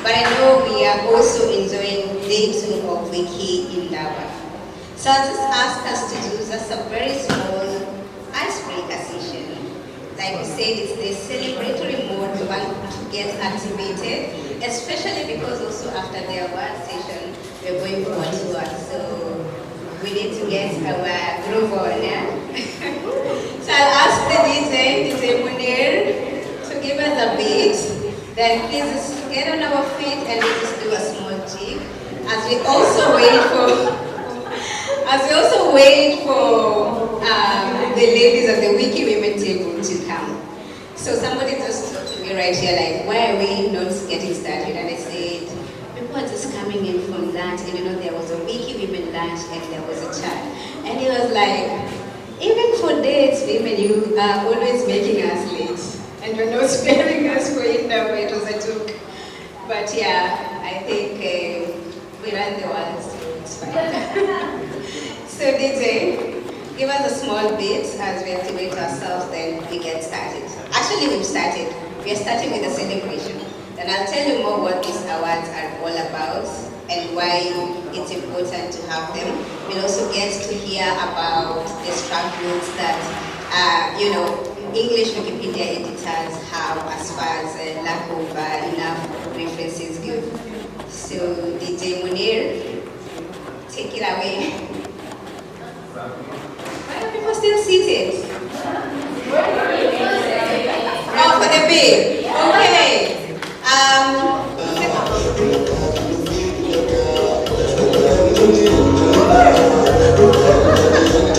but I know we are also enjoying day 2 of Wiki Indaba. So I'll just ask us to do just a very small icebreaker session. Like we said, it's the celebratory mode we want to get activated, especially because also after the award session, we're going for a tour. So we need to get our groove on, yeah? So I'll ask the DJ Munir, to give us a beat. Then please just get on our feet and we just do a small jig as we also wait for the ladies at the Wiki Women table to come. So somebody just talked to me right here like, why are we not getting started? And I said, people are just coming in from lunch, and there was a Wiki Women lunch and there was a chat. And he was like, even for dates, women, you are always making us late. And you're not sparing us for Indaba. It was a joke. But yeah, I think we ran the world, so it's fine. So DJ, give us a small bit as we activate ourselves, then we get started. Actually, we've started. We are starting with a celebration. Then I'll tell you more what these awards are all about and why it's important to have them. We'll also get to hear about the struggles that, English Wikipedia editors have as far as lack of enough references go. So DJ Munir, take it away. Why are people still seated? Oh, for the bid. Okay.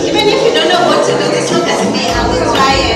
Even if you don't know what to do, just look at me. I will try it.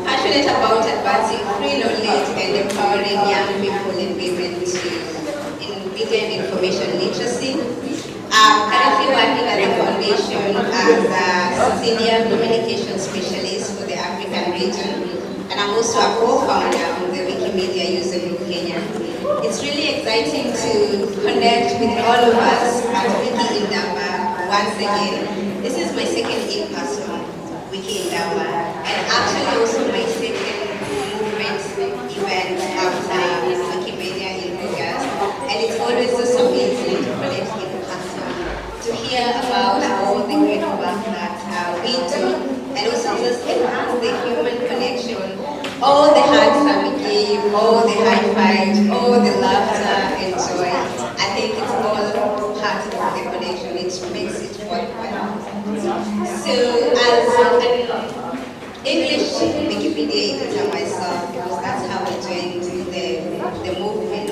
Passionate about advancing free knowledge and empowering young people and women in media and information literacy. I'm currently working as a foundation as a senior communication specialist for the African region, and I'm also a co-founder of the Wikimedia User Group Kenya. It's really exciting to connect with all of us at Wiki Indaba once again. This is my second in-person Wiki Indaba, and actually also my second movement event after Wikimedia in August. And it's always just amazing to connect in person, to hear about all the great work that we do, and also just enhance the human connection, all the hugs that we give, all the high fives, all the laughter and joy. I think it's all part of the connection. It makes it worthwhile. So as an English Wikipedia editor myself, because that's how I joined the movement,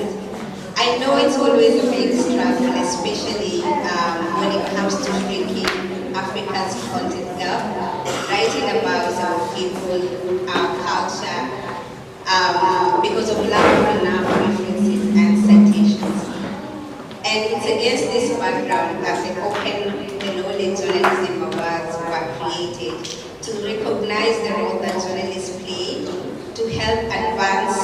I know it's always a big struggle, especially when it comes to shrinking Africa's content gap, writing about our people, our culture, because of lack of enough references and citations. And it's against this background that the Open the Knowledge Journalism Awards were created, to recognize the role that journalists play, to help advance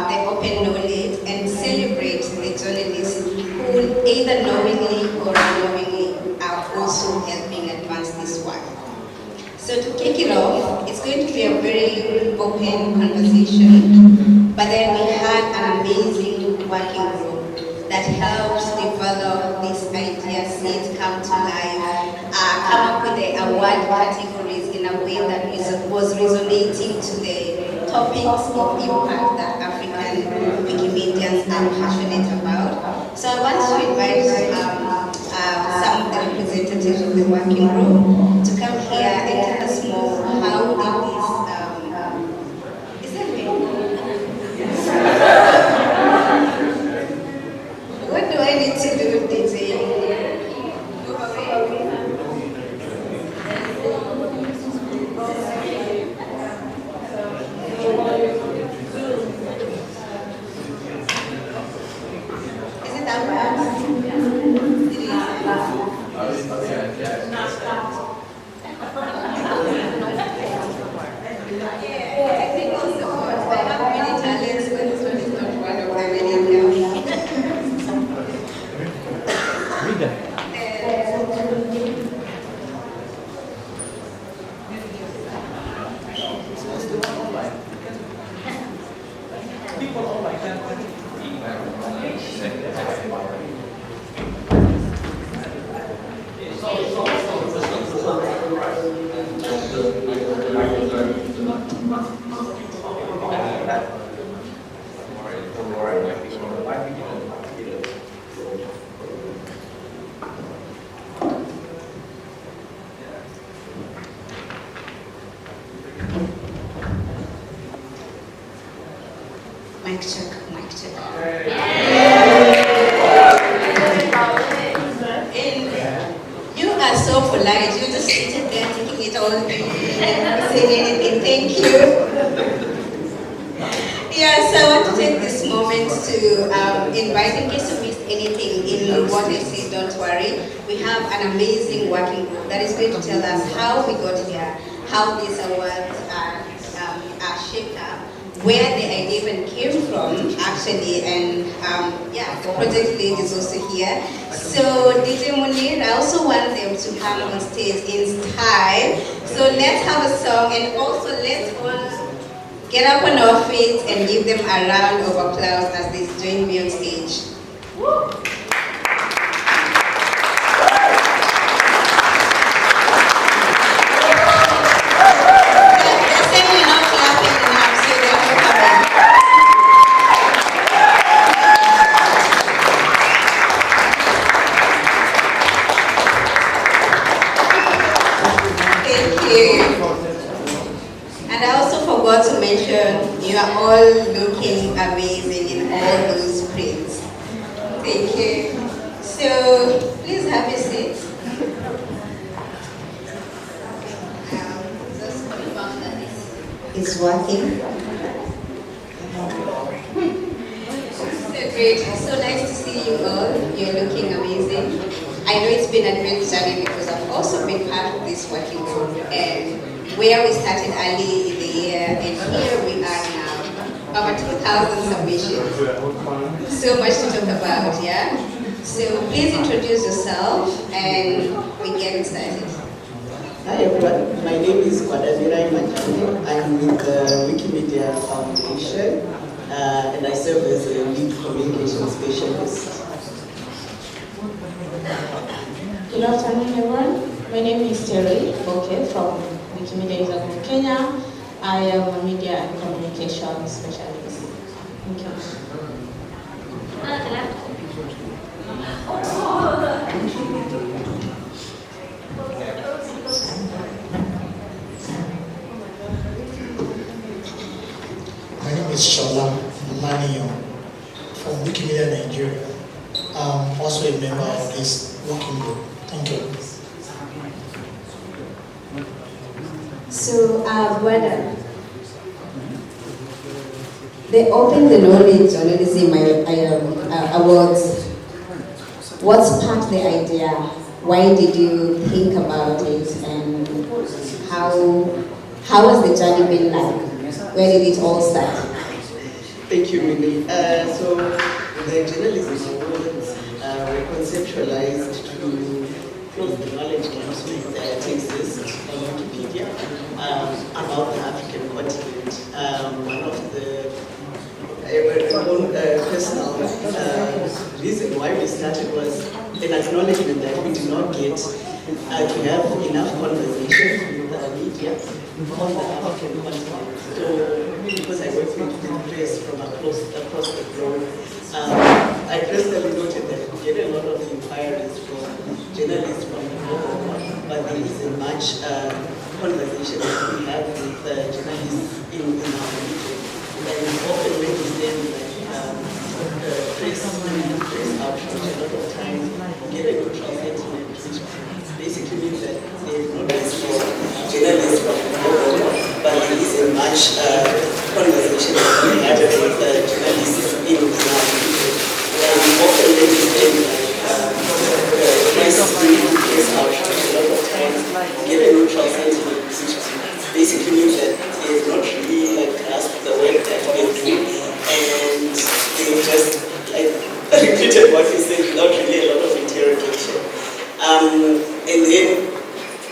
the open knowledge and celebrate the journalists who either knowingly or unknowingly are also helping advance this work. So to kick it off, it's going to be a very open conversation, but then we had an amazing working group that helps develop this idea, see it come to life, come up with the award categories in a way that was resonating to the topics of impact that African Wikimedians are passionate about. So I want to invite some of the representatives of the working group to come here and tell us more how did this, is that me? What do I need to do, DJ? Is it that bad? It is. Technical support. I have many talents, but this one is not one of them anyhow. Mic check, mic check. And you are so polite. You just sitting there taking it all in, saying anything. Thank you. Yeah, so I want to take this moment to invite, in case you missed anything in what I say, don't worry. We have an amazing working group that is going to tell us how we got here, how these awards are shaped up, where the idea even came from, actually, and yeah, the project lead is also here. So DJ Munir, I also want them to come on stage in style. So let's have a song, and also let's all get up on our feet and give them a round of applause as they join me on stage. Woo. To mention, you are all looking amazing in all those prints. Thank you. So please have a seat. Just confirm that this is working. So great. So nice to see you all. You're looking amazing. I know it's been a great journey because of also been part of this working group, and where we started early in the year, and here we are now, over 2,000 submissions. So much to talk about, yeah? So please introduce yourself, and we get started. Hi everyone, my name is Mureithi. I'm with the Wikimedia Foundation and I serve as a lead communication specialist. Good afternoon everyone, my name is Terry Boke from Wikimedia Indaba, Kenya. I am a media and communication specialist. Thank you. My name is Shola Maniyo from Wikimedia Nigeria. I'm also a member of this working group. Thank you. So, Brother, they opened the Knowledge Journalism Awards. What sparked the idea? Why did you think about it? And how has the journey been like? Where did it all start? Thank you, Mimi. So the journalism awards were conceptualized to close the knowledge gaps that exist on Wikipedia about the African continent. One of the personal reason why we started was an acknowledgement that we did not get to have enough conversation with the media on the African continent. So, because I work with the press from across the globe, I personally noted that we get a lot of inquiries from journalists from the globe, but there isn't much conversation that we have with journalists in our region. And often when we send press outreach, a lot of times we get a neutral sentiment, which basically means that there is not necessarily journalists from the globe, but there isn't much conversation that we have with journalists in our region. And often when we send press outreach, a lot of times we get a neutral sentiment, which basically means that they have not really grasped the work that we're doing, and they just repeated what we said without really a lot of interrogation. And then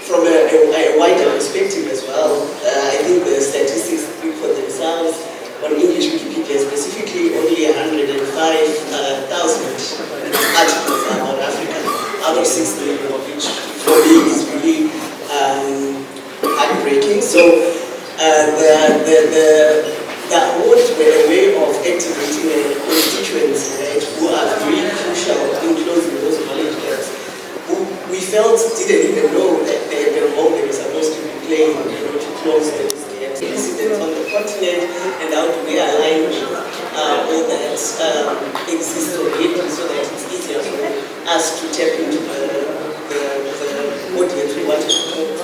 from a wider perspective as well, I think the statistics speak for themselves. On English Wikipedia specifically, only 105,000 articles about Africa, out of 6 million, of which for me is really heartbreaking. So the awards were a way of activating constituents, right, who are very crucial in closing those knowledge gaps, who we felt didn't even know that the role they were supposed to be playing, to close those gaps. Incidents on the continent, and how do we align with all that exists already, so that it's easier for us to tap into the audience we want to talk.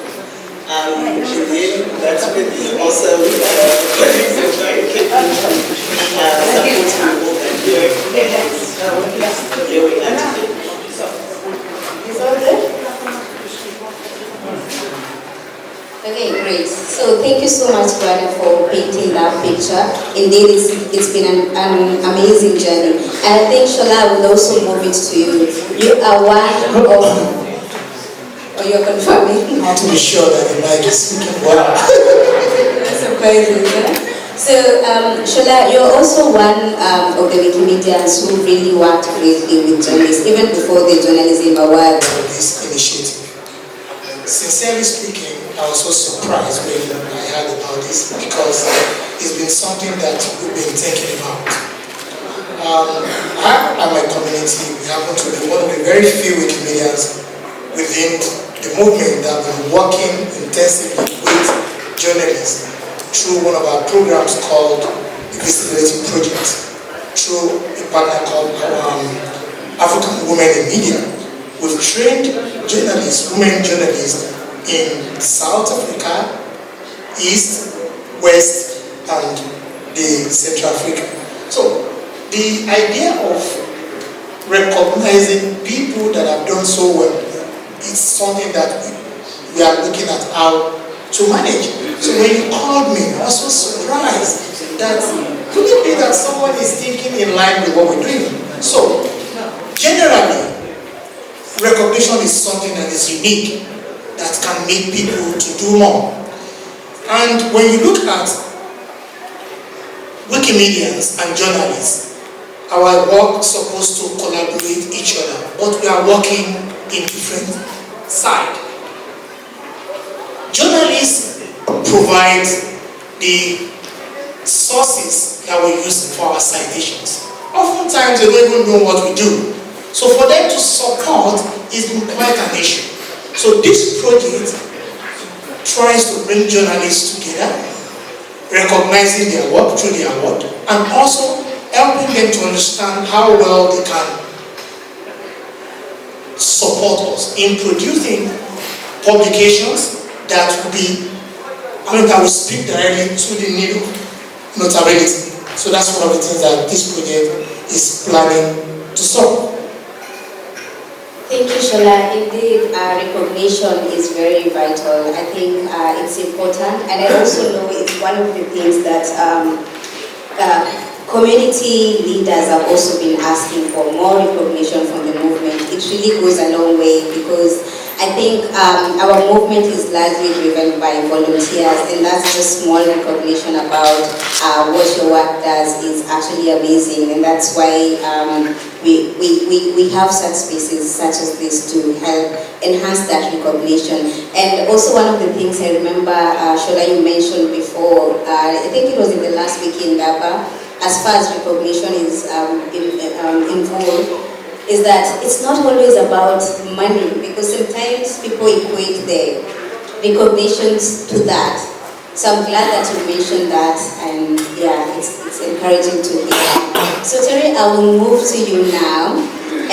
And then that's when the awesome colleagues are trying to keep supporting all that work, and here we are today. Okay, great. So thank you so much, brother, for painting that picture. Indeed, it's been an amazing journey. And I think Shola will also move it to you. You are one of... Or you're confirming? How to be sure that the mic is speaking well. That's surprising, huh? So, Shola, you're also one of the Wikimedians who really worked greatly with journalists, even before the Journalism Award. This initiative. Sincerely speaking, I was so surprised when I heard about this, because it's been something that we've been thinking about. I and my community, we happen to be one of the very few Wikimedians within the movement that have been working intensively with journalists through one of our programs called the Visibility Project, through a partner called African Women in Media. We've trained journalists, women journalists in South Africa, East, West, and the Central Africa. So the idea of recognizing people that have done so well it's something that we are looking at how to manage. So when you called me, I was so surprised that could it be that someone is thinking in line with what we're doing? So generally, recognition is something that is unique, that can make people to do more. And when you look at Wikimedians and journalists, our work is supposed to collaborate each other, but we are working in different sides. Journalists provide the sources that we use for our citations. Oftentimes they don't even know what we do. So for them to support is been quite an issue. So this project tries to bring journalists together, recognizing their work through the award, and also helping them to understand how well they can support us in producing publications that will be, that will speak directly to the need of notability. So that's one of the things that this project is planning to solve. Thank you, Shola. Indeed, recognition is very vital. I think it's important, and I also know it's one of the things that community leaders have also been asking for more recognition from the movement. It really goes a long way, because I think our movement is largely driven by volunteers, and that's just small recognition about what your work does is actually amazing, and that's why we have such spaces such as this to help enhance that recognition. And also one of the things I remember, Shola, you mentioned before, I think it was in the last Wiki Indaba, as far as recognition is involved, is that it's not always about money, because sometimes people equate the recognitions to that. So I'm glad that you mentioned that, and yeah, it's encouraging to hear. So Terry, I will move to you now,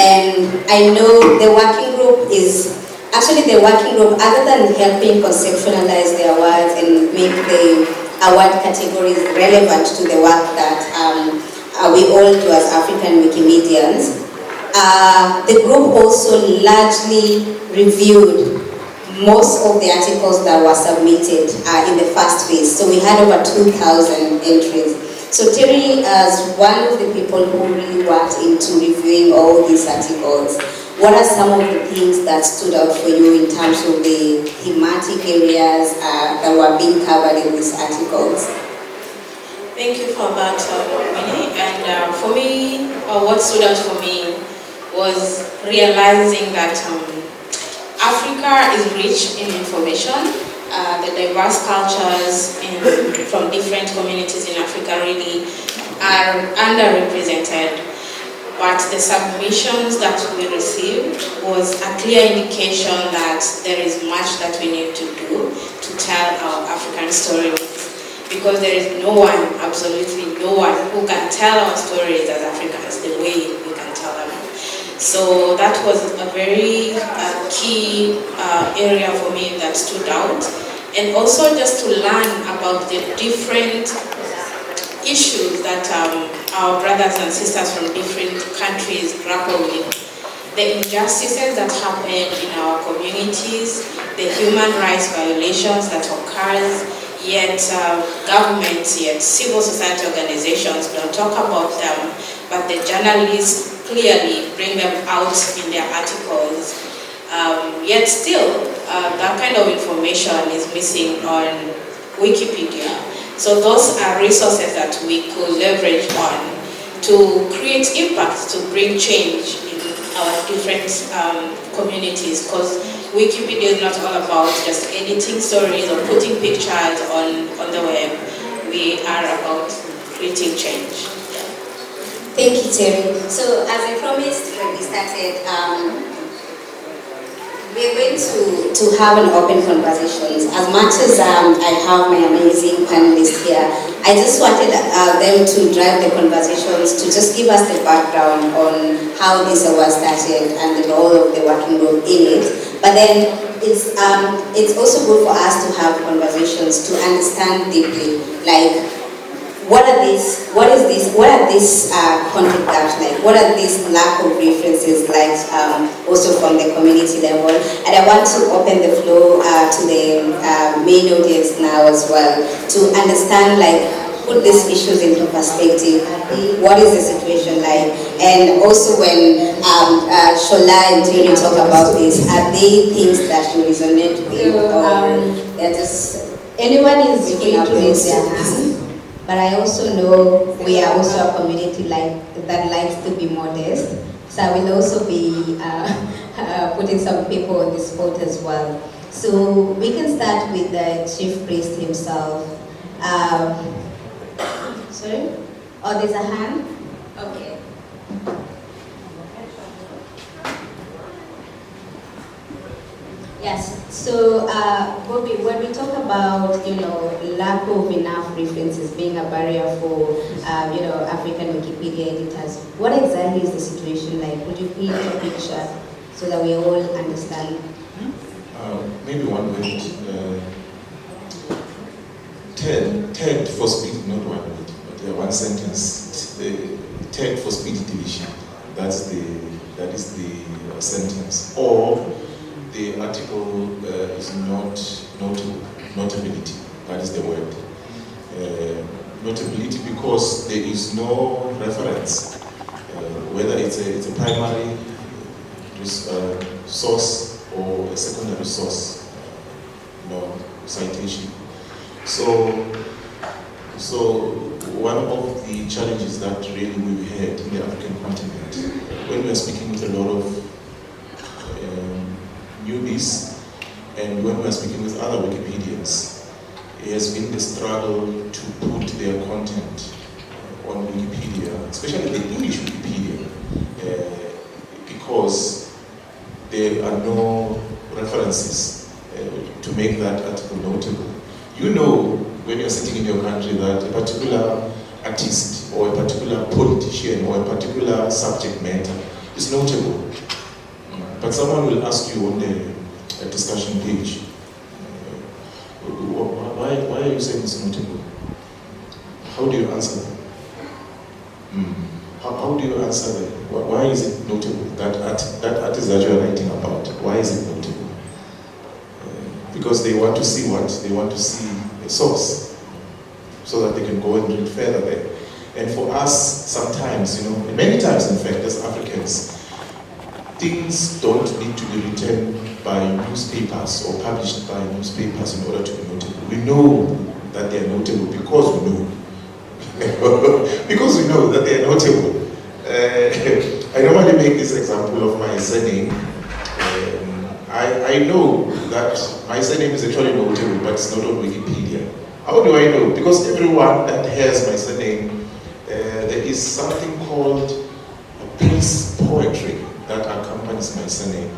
and I know the working group is, actually the working group, other than helping conceptualize the awards and make the award categories relevant to the work that we all do as African Wikimedians, the group also largely reviewed most of the articles that were submitted in the first phase. So we had over 2,000 entries. So Terry, as one of the people who really worked into reviewing all these articles, what are some of the things that stood out for you in terms of the thematic areas that were being covered in these articles? Thank you for that, Winnie. And for me, what stood out for me was realizing that Africa is rich in information. The diverse cultures from different communities in Africa really are underrepresented. But the submissions that we received was a clear indication that there is much that we need to do to tell our African stories. Because there is no one, absolutely no one, who can tell our stories as Africans the way we can tell them. So that was a very key area for me that stood out. And also just to learn about the different issues that our brothers and sisters from different countries grapple with. The injustices that happen in our communities, the human rights violations that occurs, yet governments, yet civil society organizations don't talk about them, but the journalists clearly bring them out in their articles. Yet still, that kind of information is missing on Wikipedia. So those are resources that we could leverage on to create impact, to bring change in our different communities, because Wikipedia is not all about just editing stories or putting pictures on the web. We are about creating change. Thank you, Terry. So as I promised when we started, we're going to have an open conversation. As much as I have my amazing panelists here, I just wanted them to drive the conversations, to just give us the background on how this award started and the role of the working group in it. But then it's also good for us to have conversations to understand deeply, like what are these content gaps like? What are these lack of references like, also from the community level? And I want to open the floor to the main audience now as well to understand, like, put these issues into perspective. What is the situation like? And also when Shola and Terry talk about this, are they things that you resonate with, or they're just anyone is free to raise their hand? But I also know we are also a community that likes to be modest. So I will also be putting some people on the spot as well. So we can start with the chief priest himself. Sorry? Oh, there's a hand? Okay. Yes, so Bobby, when we talk about, lack of enough references being a barrier for, African Wikipedia editors, what exactly is the situation like? Would you paint a picture so that we all understand? Maybe one minute. Tagged for speed, not 1 minute, but one sentence. Tagged for speed division. That is the sentence. Or the article is not notability. That is the word. Notability because there is no reference, whether it's a primary source or a secondary source, citation. So one of the challenges that really we've had in the African continent, when we are speaking with a lot of newbies, and when we are speaking with other Wikipedians, it has been the struggle to put their content on Wikipedia, especially the English Wikipedia, because there are no references to make that article notable. You know, when you're sitting in your country, that a particular artist or a particular politician or a particular subject matter is notable. But someone will ask you on the discussion page, why are you saying it's notable? How do you answer that? How do you answer that? Why is it notable? That artist that you are writing about, why is it notable? Because they want to see what? They want to see a source, so that they can go and read further there. And for us, sometimes, many times in fact, as Africans, things don't need to be written by newspapers or published by newspapers in order to be notable. We know that they are notable because we know. Because we know that they are notable. I normally make this example of my surname. I know that my surname is actually notable, but it's not on Wikipedia. How do I know? Because everyone that has my surname, there is something called a piece poetry that accompanies my surname.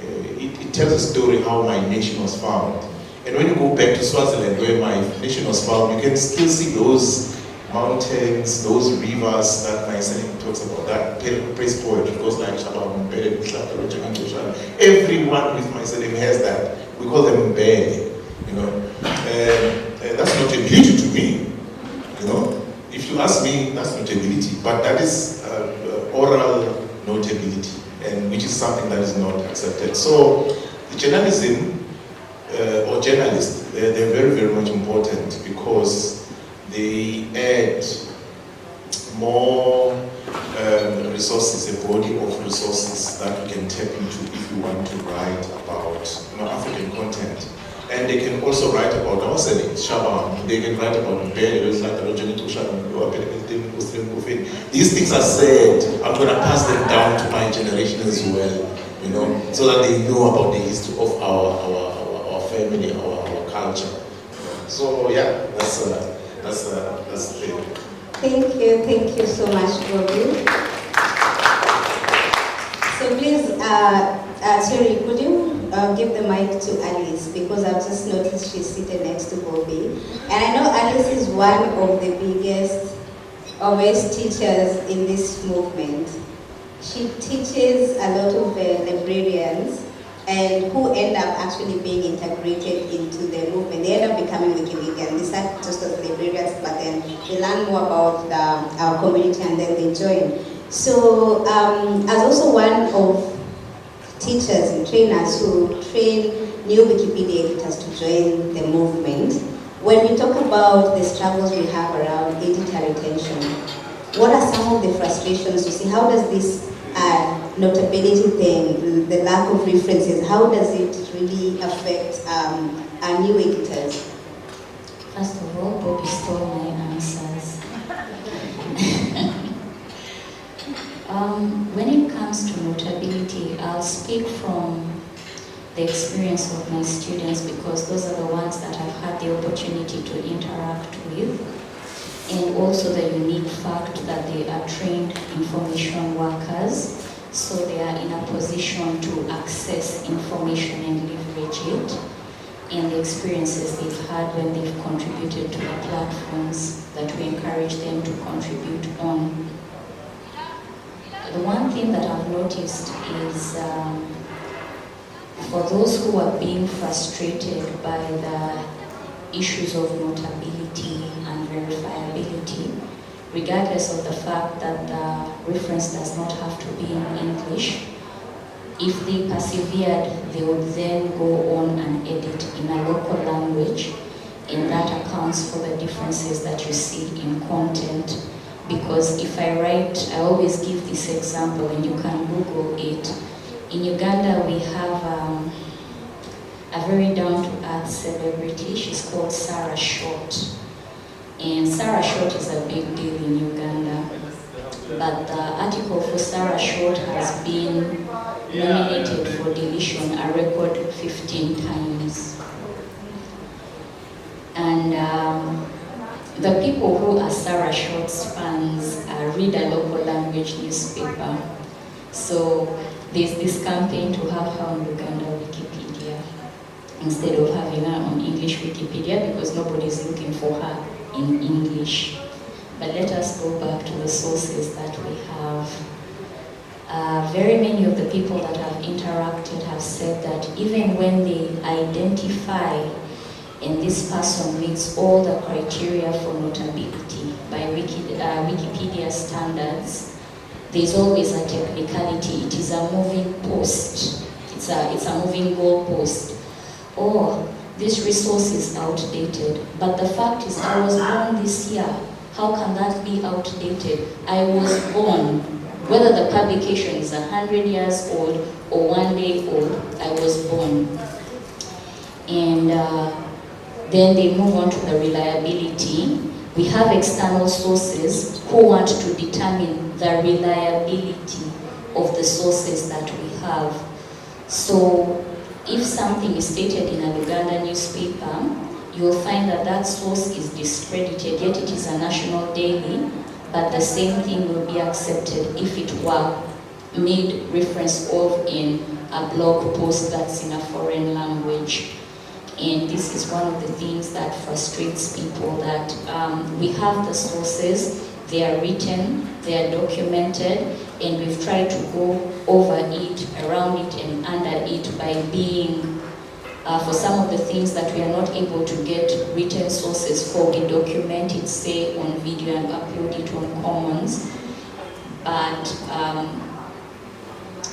It tells a story how my nation was found. And when you go back to Swaziland, where my nation was found, you can still see those mountains, those rivers that my surname talks about. That praise poetry goes like everyone with my surname has that. We call them Mbele, that's notability to me, If you ask me, that's notability, but that is oral notability, and which is something that is not accepted. So the journalism or journalists, they're very, very much important because they add more resources, a body of resources that we can tap into if we want to write about African content. And they can also write about our surnames, Shaban. They can write about these things are said. I'm going to pass them down to my generation as well, so that they know about the history of our family, our culture. So yeah, that's the thing. Thank you so much, Bobby. So please, Terry, could you give the mic to Alice, because I've just noticed she's seated next to Bobby. And I know Alice is one of the biggest or best teachers in this movement. She teaches a lot of librarians and who end up actually being integrated into the the movement, they end up becoming Wikipedians. They start just as librarians, but then they learn more about our community and then they join. So as also one of teachers and trainers who train new Wikipedia editors to join the movement, when we talk about the struggles we have around editor retention, what are some of the frustrations you see? How does this notability thing, the lack of references, how does it really affect our new editors? First of all, Bobby stole my answers. When it comes to notability, I'll speak from the experience of my students because those are the ones that I've had the opportunity to interact with, and also the unique fact that they are trained information workers, so they are in a position to access information and leverage it, and the experiences they've had when they've contributed to the platforms that we encourage them to contribute on. The one thing that I've noticed is for those who are being frustrated by the issues of notability and verifiability, regardless of the fact that the reference does not have to be in English, if they persevered, they would then go on and edit in a local language, and that accounts for the differences that you see in content. Because if I write, I always give this example, and you can Google it. In Uganda, we have a very down-to-earth celebrity. She's called Sarah Short. And Sarah Short is a big deal in Uganda. But the article for Sarah Short has been nominated for deletion a record 15 times. And the people who are Sarah Short's fans read a local language newspaper. So there's this campaign to have her on Uganda Wikipedia instead of having her on English Wikipedia because nobody's looking for her in English. But let us go back to the sources that we have. Very many of the people that have interacted have said that even when they identify and this person meets all the criteria for notability by Wikipedia standards, there's always a technicality. It is a moving post. It's a moving goal post. Or this resource is outdated. But the fact is, I was born this year. How can that be outdated? I was born. Whether the publication is 100 years old or 1 day old, I was born. And then they move on to the reliability. We have external sources who want to determine the reliability of the sources that we have. So if something is stated in a Uganda newspaper, you'll find that that source is discredited, yet it is a national daily, but the same thing will be accepted if it were made reference of in a blog post that's in a foreign language. And this is one of the things that frustrates people, that we have the sources, they are written, they are documented, and we've tried to go over it, around it, and under it by being, for some of the things that we are not able to get written sources for, we document it, say, on video and upload it on Commons. But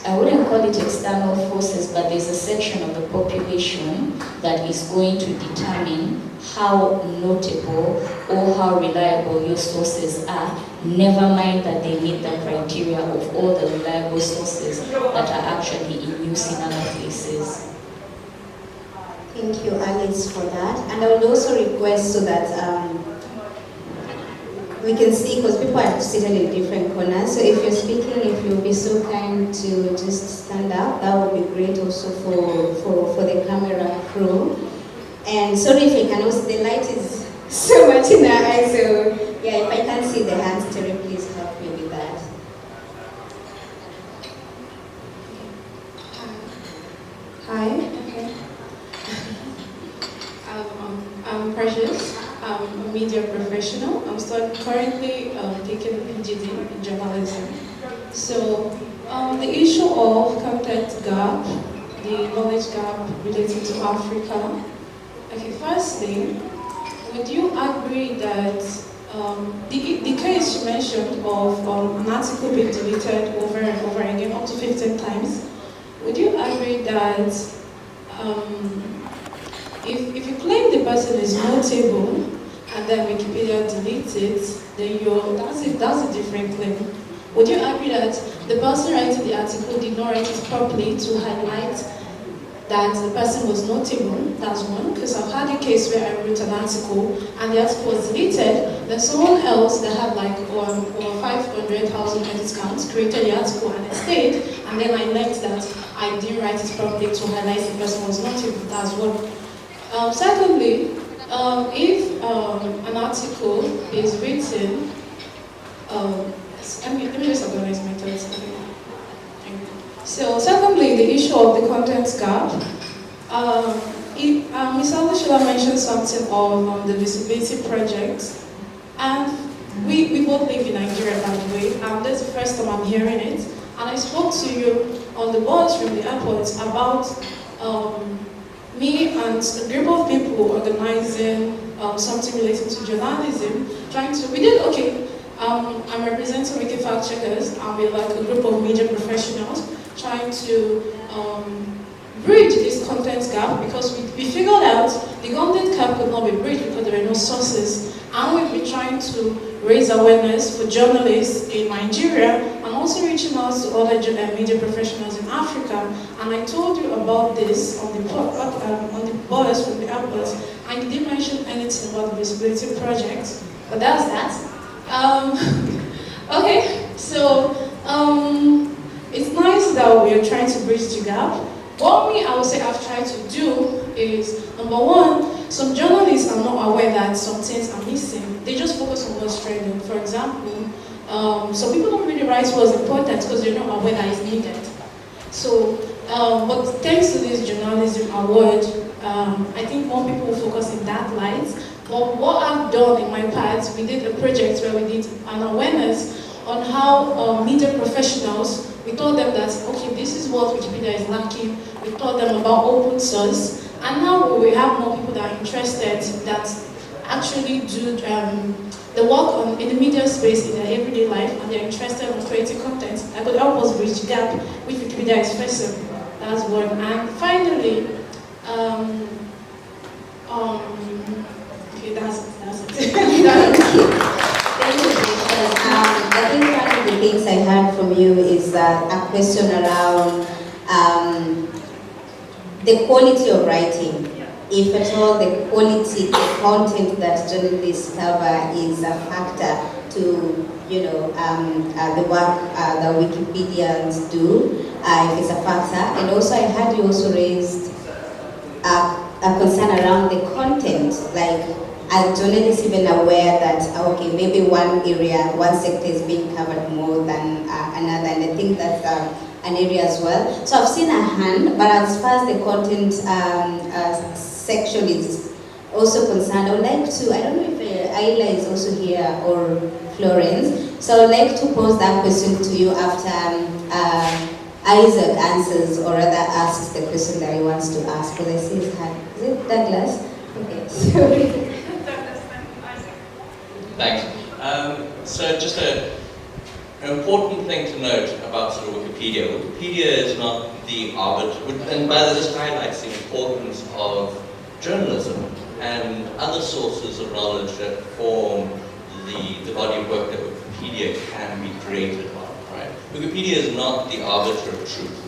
I wouldn't call it external forces, but there's a section of the population that is going to determine how notable or how reliable your sources are, never mind that they meet the criteria of all the reliable sources that are actually in use in other places. Thank you, Alice, for that. And I would also request so that we can see, because people are seated in different corners. So if you're speaking, if you'll be so kind to just stand up, that would be great also for the camera crew. And sorry if you can also, the light is so much in our eyes, so yeah, if I can't see the hands, Terry, please help me with that. Hi. Okay. I'm Precious. I'm a media professional. I'm currently taking a PhD in journalism. So the issue of content gap, the knowledge gap related to Africa, Okay, firstly, would you agree that the case you mentioned of an article being deleted over and over again, up to 15 times, would you agree that if you claim the person is notable and then Wikipedia deletes it, then that's a different claim? Would you agree that the person writing the article did not write it properly to highlight that the person was notable? That's one, because I've had a case where I wrote an article and the article was deleted, then someone else that had like over 500,000 edit counts created the article and it stayed, and then I learned that I didn't write it properly to highlight the person was notable. That's one. Secondly, if an article is written, let me just organize my thoughts. So, secondly, the issue of the content gap. Ms. Alushola mentioned something of the visibility project, and we both live in Nigeria, by the way, and that's the first time I'm hearing it. And I spoke to you on the bus from the airport about me and a group of people organizing something related to journalism, I'm representing Wiki Fact Checkers, and we're like a group of media professionals trying to bridge this content gap, because we figured out the content gap could not be bridged because there were no sources, and we've been trying to raise awareness for journalists in Nigeria and also reaching out to other media professionals in Africa. And I told you about this on the bus from the airport, and you didn't mention anything about the visibility project, but that's that. Okay, so it's nice that we are trying to bridge the gap. What I would say I've tried to do is, number one, some journalists are not aware that some things are missing. They just focus on what's trending. For example, some people don't really write what's important because they're not aware that it's needed. So, but thanks to this journalism award, I think more people will focus in that light. But what I've done in my part, we did a project where we did an awareness on how media professionals, we told them that, okay, this is what Wikipedia is lacking. We told them about open source. And now we have more people that are interested, that actually do the work in the media space in their everyday life, and they're interested in creating content that could help us bridge the gap which Wikipedia is facing. That's one. And finally, okay, that's it. Thank you, Precious. I think one of the things I heard from you is a question around the quality of writing. If at all the quality, the content that journalists cover is a factor to, the work that Wikipedians do, if it's a factor. And also I heard you also raised a concern around the content, like, are journalists even aware that, okay, maybe one area, one sector is being covered more than another, and I think that's an area as well. So I've seen a hand, but as far as the content section is also concerned, I would like to, I don't know if Ayla is also here or Florence, so I would like to pose that question to you after Isaac answers, or rather asks the question that he wants to ask, because I see his hand. Is it Douglas? Okay, sorry. Thanks. So just an important thing to note about sort of Wikipedia. Wikipedia is not the arbiter, and rather this highlights the importance of journalism and other sources of knowledge that form the body of work that Wikipedia can be created on, right? Wikipedia is not the arbiter of truth.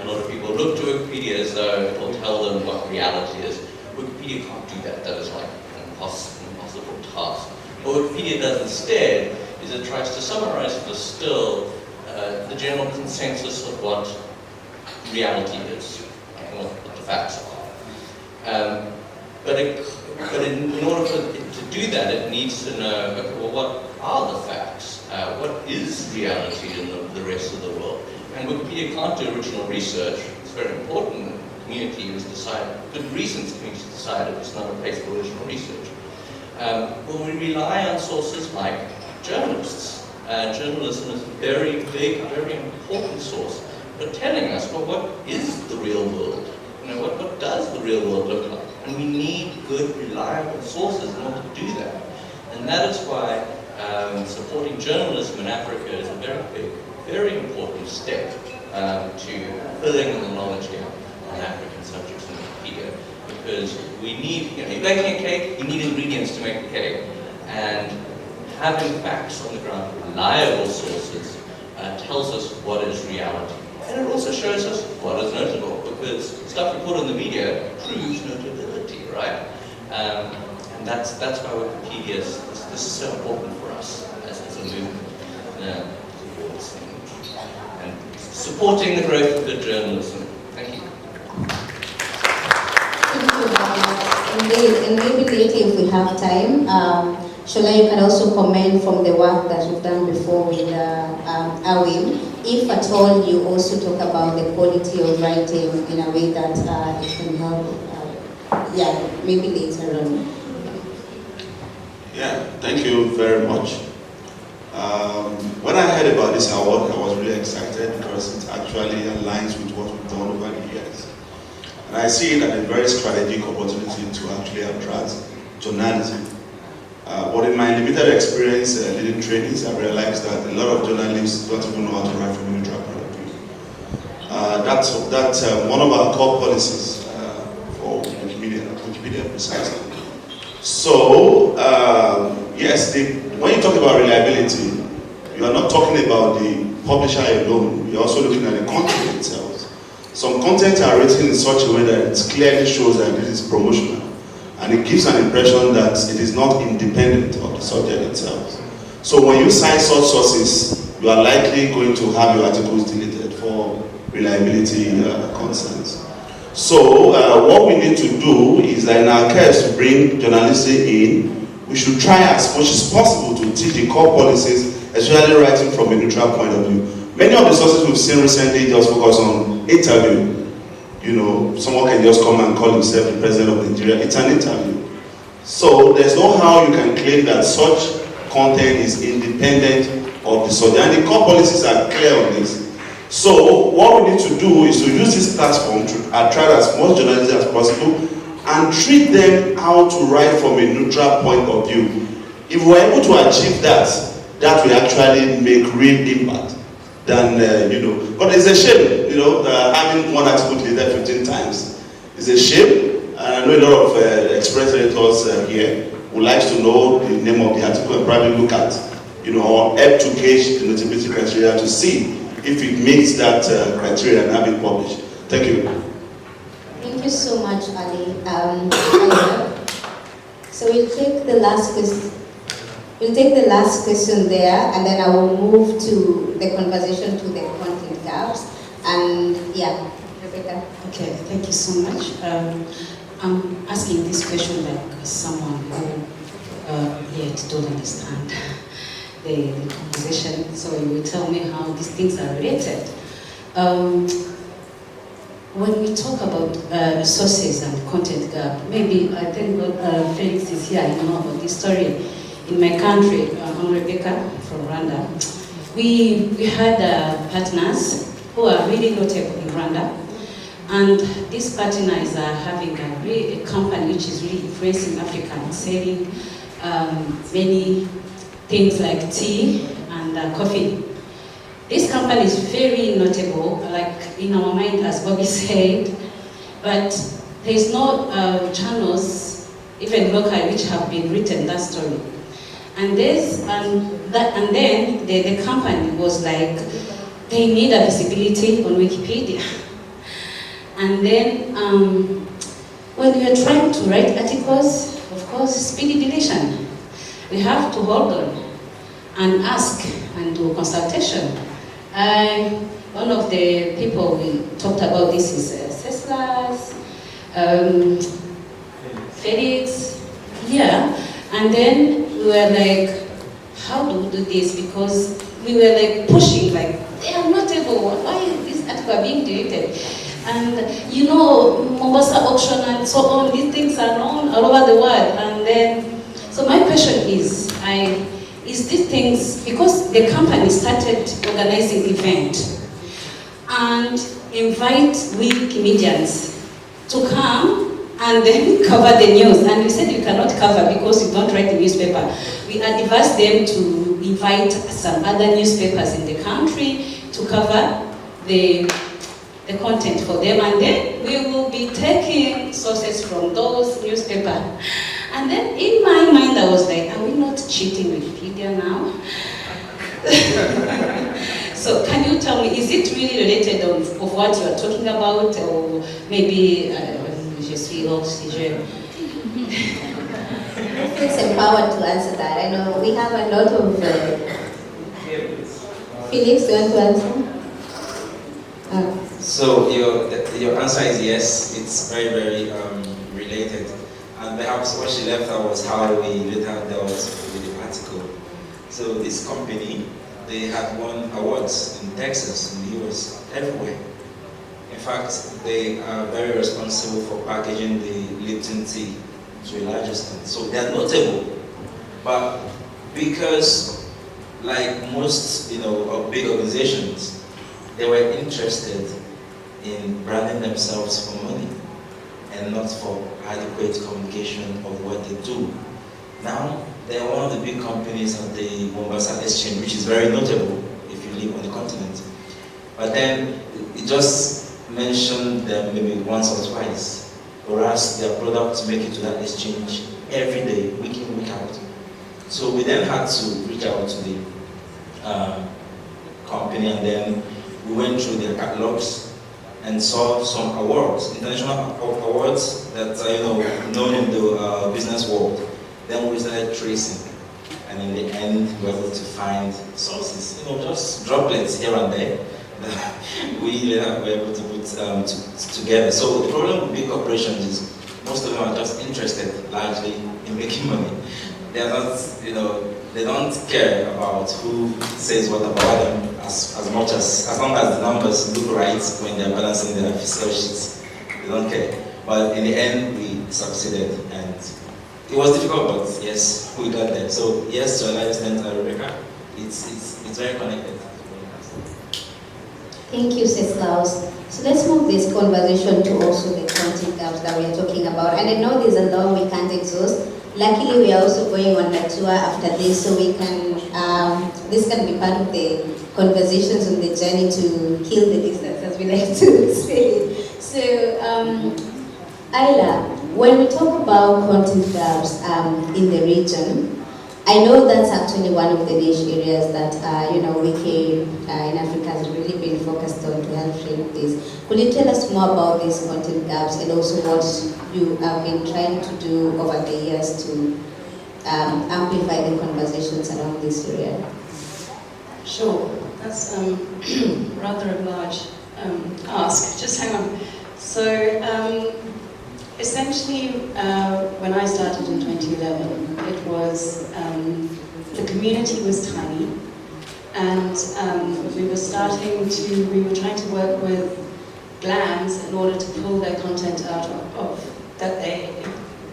A lot of people look to Wikipedia as though it will tell them what reality is. Wikipedia can't do that. That is like an impossible task. What Wikipedia does instead is it tries to summarize and distill the general consensus of what reality is and what the facts are. But in order for it to do that, it needs to know, okay, well, what are the facts? What is reality in the rest of the world? And Wikipedia can't do original research. It's very important. The community has decided, good reasons the community has decided it's not a place for original research. Well, we rely on sources like journalists. Journalism is a very big, very important source for telling us, well, what is the real world? What does the real world look like? And we need credible sources in order to do that. And that is why supporting journalism in Africa is a very big, very important step to filling the knowledge gap on African subjects in Wikipedia. Because we need, you're baking a cake, you need ingredients to make the cake. And having facts on the ground, reliable sources, tells us what is reality. And it also shows us what is notable, because stuff you put in the media proves notability, right? And that's why Wikipedia this is so important for us as a movement towards and supporting the growth of good journalism. Thank you. Indeed, and maybe later if we have time, Shola, you can also comment from the work that you've done before with AWIM, if at all you also talk about the quality of writing in a way that it can help, maybe later on. Yeah, thank you very much. When I heard about this award, I was really excited because it actually aligns with what we've done over the years. And I see it as a very strategic opportunity to actually attract journalism. But in my limited experience leading trainings, I realized that a lot of journalists don't even know how to write from a neutral point of view. That's one of our core policies for Wikipedia precisely. So, yes, when you talk about reliability, you are not talking about the publisher alone, you're also looking at the content itself. Some content are written in such a way that it clearly shows that it is promotional. And it gives an impression that it is not independent of the subject itself. So when you cite such sources, you are likely going to have your articles deleted for reliability concerns. So what we need to do is that in our case to bring journalism in, we should try as much as possible to teach the core policies, especially writing from a neutral point of view. Many of the sources we've seen recently just focus on interview. You know, someone can just come and call himself the president of Nigeria. It's an interview. So there's no how you can claim that such content is independent of the subject. And the core policies are clear on this. So what we need to do is to use this platform to attract as much journalists as possible and treat them how to write from a neutral point of view. If we're able to achieve that, that will actually make real impact. Than, but it's a shame, having one article deleted 15 times. It's a shame, and I know a lot of express editors here would like to know the name of the article and probably look at, or help to gauge the notability criteria to see if it meets that criteria and have it published. Thank you. Thank you so much, Ali. So we'll take the last question. We'll take the last question there, and then I will move to the conversation to the content gaps. And Rebecca. Okay, thank you so much. I'm asking this question like someone who yet don't understand the conversation, so you will tell me how these things are related. When we talk about sources and content gap, maybe I think Felix is here, I know about this story. In my country, I'm Rebecca from Rwanda. We had partners who are really notable in Rwanda, and these partners are having a company which is really influencing Africa and selling many things like tea and coffee. This company is very notable, like in our mind, as Bobby said, but there's no channels, even local, which have been written that story. And then the company was like, they need a visibility on Wikipedia. And then when we are trying to write articles, of course, speedy deletion. We have to hold on and ask and do consultation. One of the people we talked about this is Ceslas, Felix, and then we were like, how do we do this? Because we were like pushing, like, they are not able, why is this article being deleted? And Mombasa auction and so on, these things are known all over the world. And then, so my question is these things, because the company started organizing event and invite Wikimedians to come and then cover the news. And we said you cannot cover because you don't write the newspaper. We advised them to invite some other newspapers in the country to cover the content for them, and then we will be taking sources from those newspapers. And then in my mind I was like, are we not cheating Wikipedia now? So can you tell me, is it really related of what you are talking about, or maybe je suis hors sujet? It's empowered to answer that. I know we have a lot of Felix, do you want to answer? So your answer is yes. It's very, very related. And perhaps what she left out was how we later dealt with the article. So this company, they had won awards in Texas, in the US, everywhere. In fact, they are very responsible for packaging the Lipton tea to a large extent. So they are notable. But because, like most, of big organizations, they were interested in branding themselves for money and not for adequate communication of what they do. Now, they are one of the big companies at the Mombasa Exchange, which is very notable if you live on the continent. But then, it just mentioned them maybe once or twice, whereas their products make it to that exchange every day, week in, week out. So we then had to reach out to the company, and then we went through their catalogs and saw some awards, international awards that are known in the business world. Then we started tracing, and in the end we were able to find sources, just droplets here and there that we were able to put together. So the problem with big corporations is most of them are just interested largely in making money. They are not, they don't care about who says what about them as long as the numbers look right when they're balancing their fiscal sheets. They don't care. But in the end, we succeeded, and it was difficult, but yes, we got there. So yes, to a large extent, Rebecca, it's very connected. Thank you, Ceslaus. So let's move this conversation to also the content gaps that we are talking about. And I know there's a lot we can't exhaust. Luckily, we are also going on a tour after this, so we can, this can be part of the conversations on the journey to kill the distance, as we like to say. So, Ayla, when we talk about content gaps in the region, I know that's actually one of the niche areas that, Wiki in Africa has really been focused on to help shrink this. Could you tell us more about these content gaps and also what you have been trying to do over the years to amplify the conversations around this area? Sure, that's rather a large ask. Just hang on. So, essentially, when I started in 2011, it was, the community was tiny, and we were trying to work with glands in order to pull their content out of their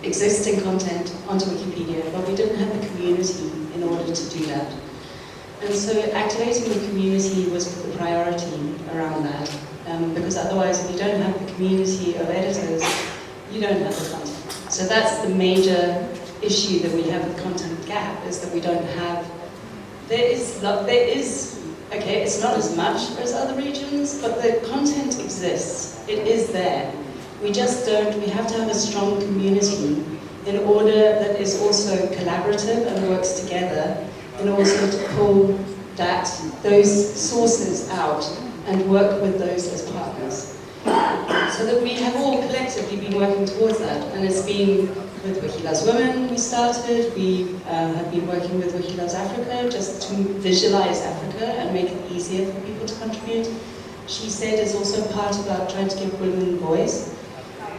existing content onto Wikipedia, but we didn't have the community in order to do that. And so activating the community was the priority around that, because otherwise if you don't have the community of editors, you don't have the content. So that's the major issue that we have with content gap, is that we don't have, it's not as much as other regions, but the content exists. It is there. We just don't, we have to have a strong community in order that is also collaborative and works together, and also to pull those sources out and work with those as partners. So that we have all collectively been working towards that, and it's been with Wiki Loves Women we started, we have been working with Wiki Loves Africa just to visualize Africa and make it easier for people to contribute. She said it's also part about trying to give women voice.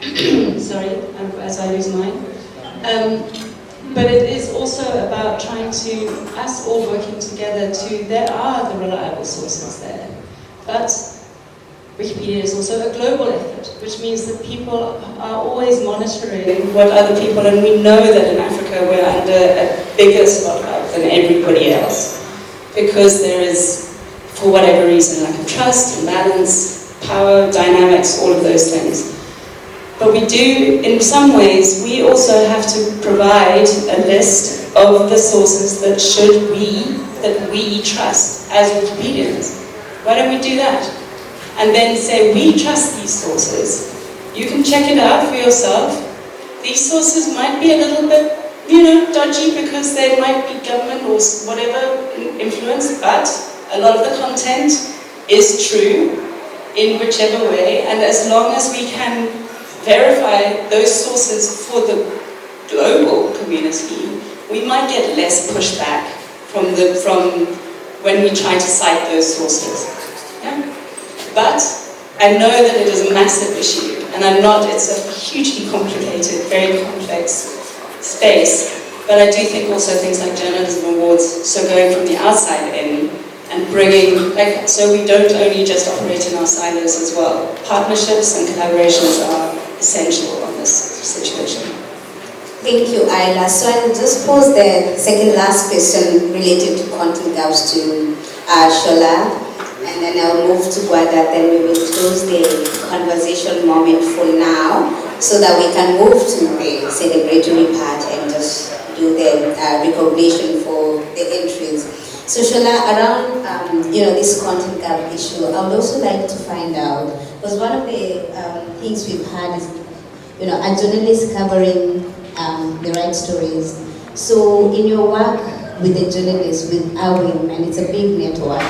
Sorry, as I lose mine. But it is also about trying to, us all working together there are the reliable sources there. But Wikipedia is also a global effort, which means that people are always monitoring what other people, and we know that in Africa we're under a bigger spotlight than everybody else, because there is, for whatever reason, lack of trust, imbalance, power, dynamics, all of those things. But we do, in some ways, we also have to provide a list of the sources that we trust as Wikipedians. Why don't we do that? And then say, we trust these sources. You can check it out for yourself. These sources might be a little bit, dodgy because they might be government or whatever influence, but a lot of the content is true in whichever way, and as long as we can verify those sources for the global community, we might get less pushback from when we try to cite those sources. Yeah? But I know that it is a massive issue, and it's a hugely complicated, very complex space, but I do think also things like journalism awards, so going from the outside in and bringing, so we don't only just operate in our silos as well. Partnerships and collaborations are essential on this situation. Thank you, Ayla. So I'll just pose the second last question related to content gaps to Shola, and then I'll move to Gwada, then we will close the conversation moment for now, so that we can move to the celebratory part and just do the recognition for the entries. So Shola, around this content gap issue, I would also like to find out, because one of the things we've had is, a journalist covering the right stories. So in your work with the journalists, with AWIM, and it's a big network,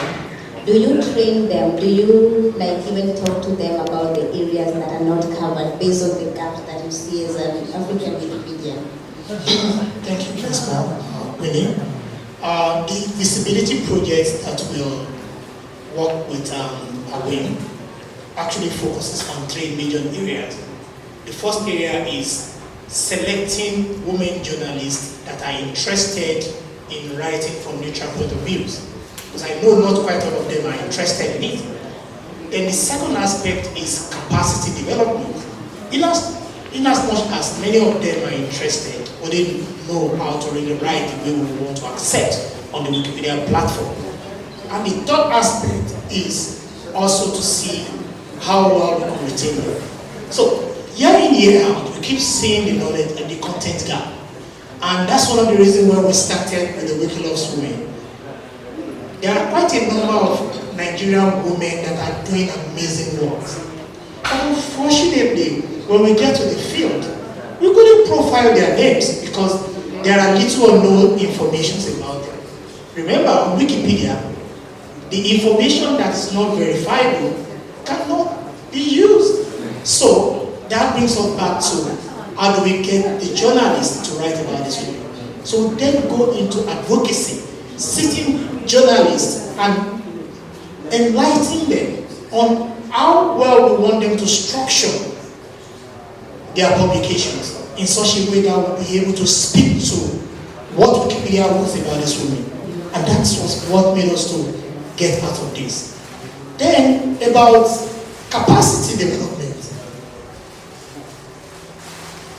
do you train them? Do you even talk to them about the areas that are not covered based on the gaps that you see as an African Wikipedian? Thank you, Ms. Winnie. The visibility project that will work with AWIM actually focuses on 3 major areas. The first area is selecting women journalists that are interested in writing from neutral point of views, because I know not quite all of them are interested in it. Then the second aspect is capacity development. In as much as many of them are interested, but they know how to really write the way we want to accept on the Wikipedia platform. And the third aspect is also to see how well we can retain them. So year in, year out, we keep seeing the knowledge and the content gap. And that's one of the reasons why we started with the Wiki Loves Women. There are quite a number of Nigerian women that are doing amazing work. But unfortunately, when we get to the field, we couldn't profile their names because there are little or no information about them. Remember, on Wikipedia, the information that is not verifiable cannot be used. So that brings us back to how do we get the journalists to write about this women? So then go into advocacy, sitting journalists and enlightening them on how well we want them to structure their publications in such a way that we'll be able to speak to what Wikipedia wants about this women. And that's what made us to get out of this. Then about capacity development.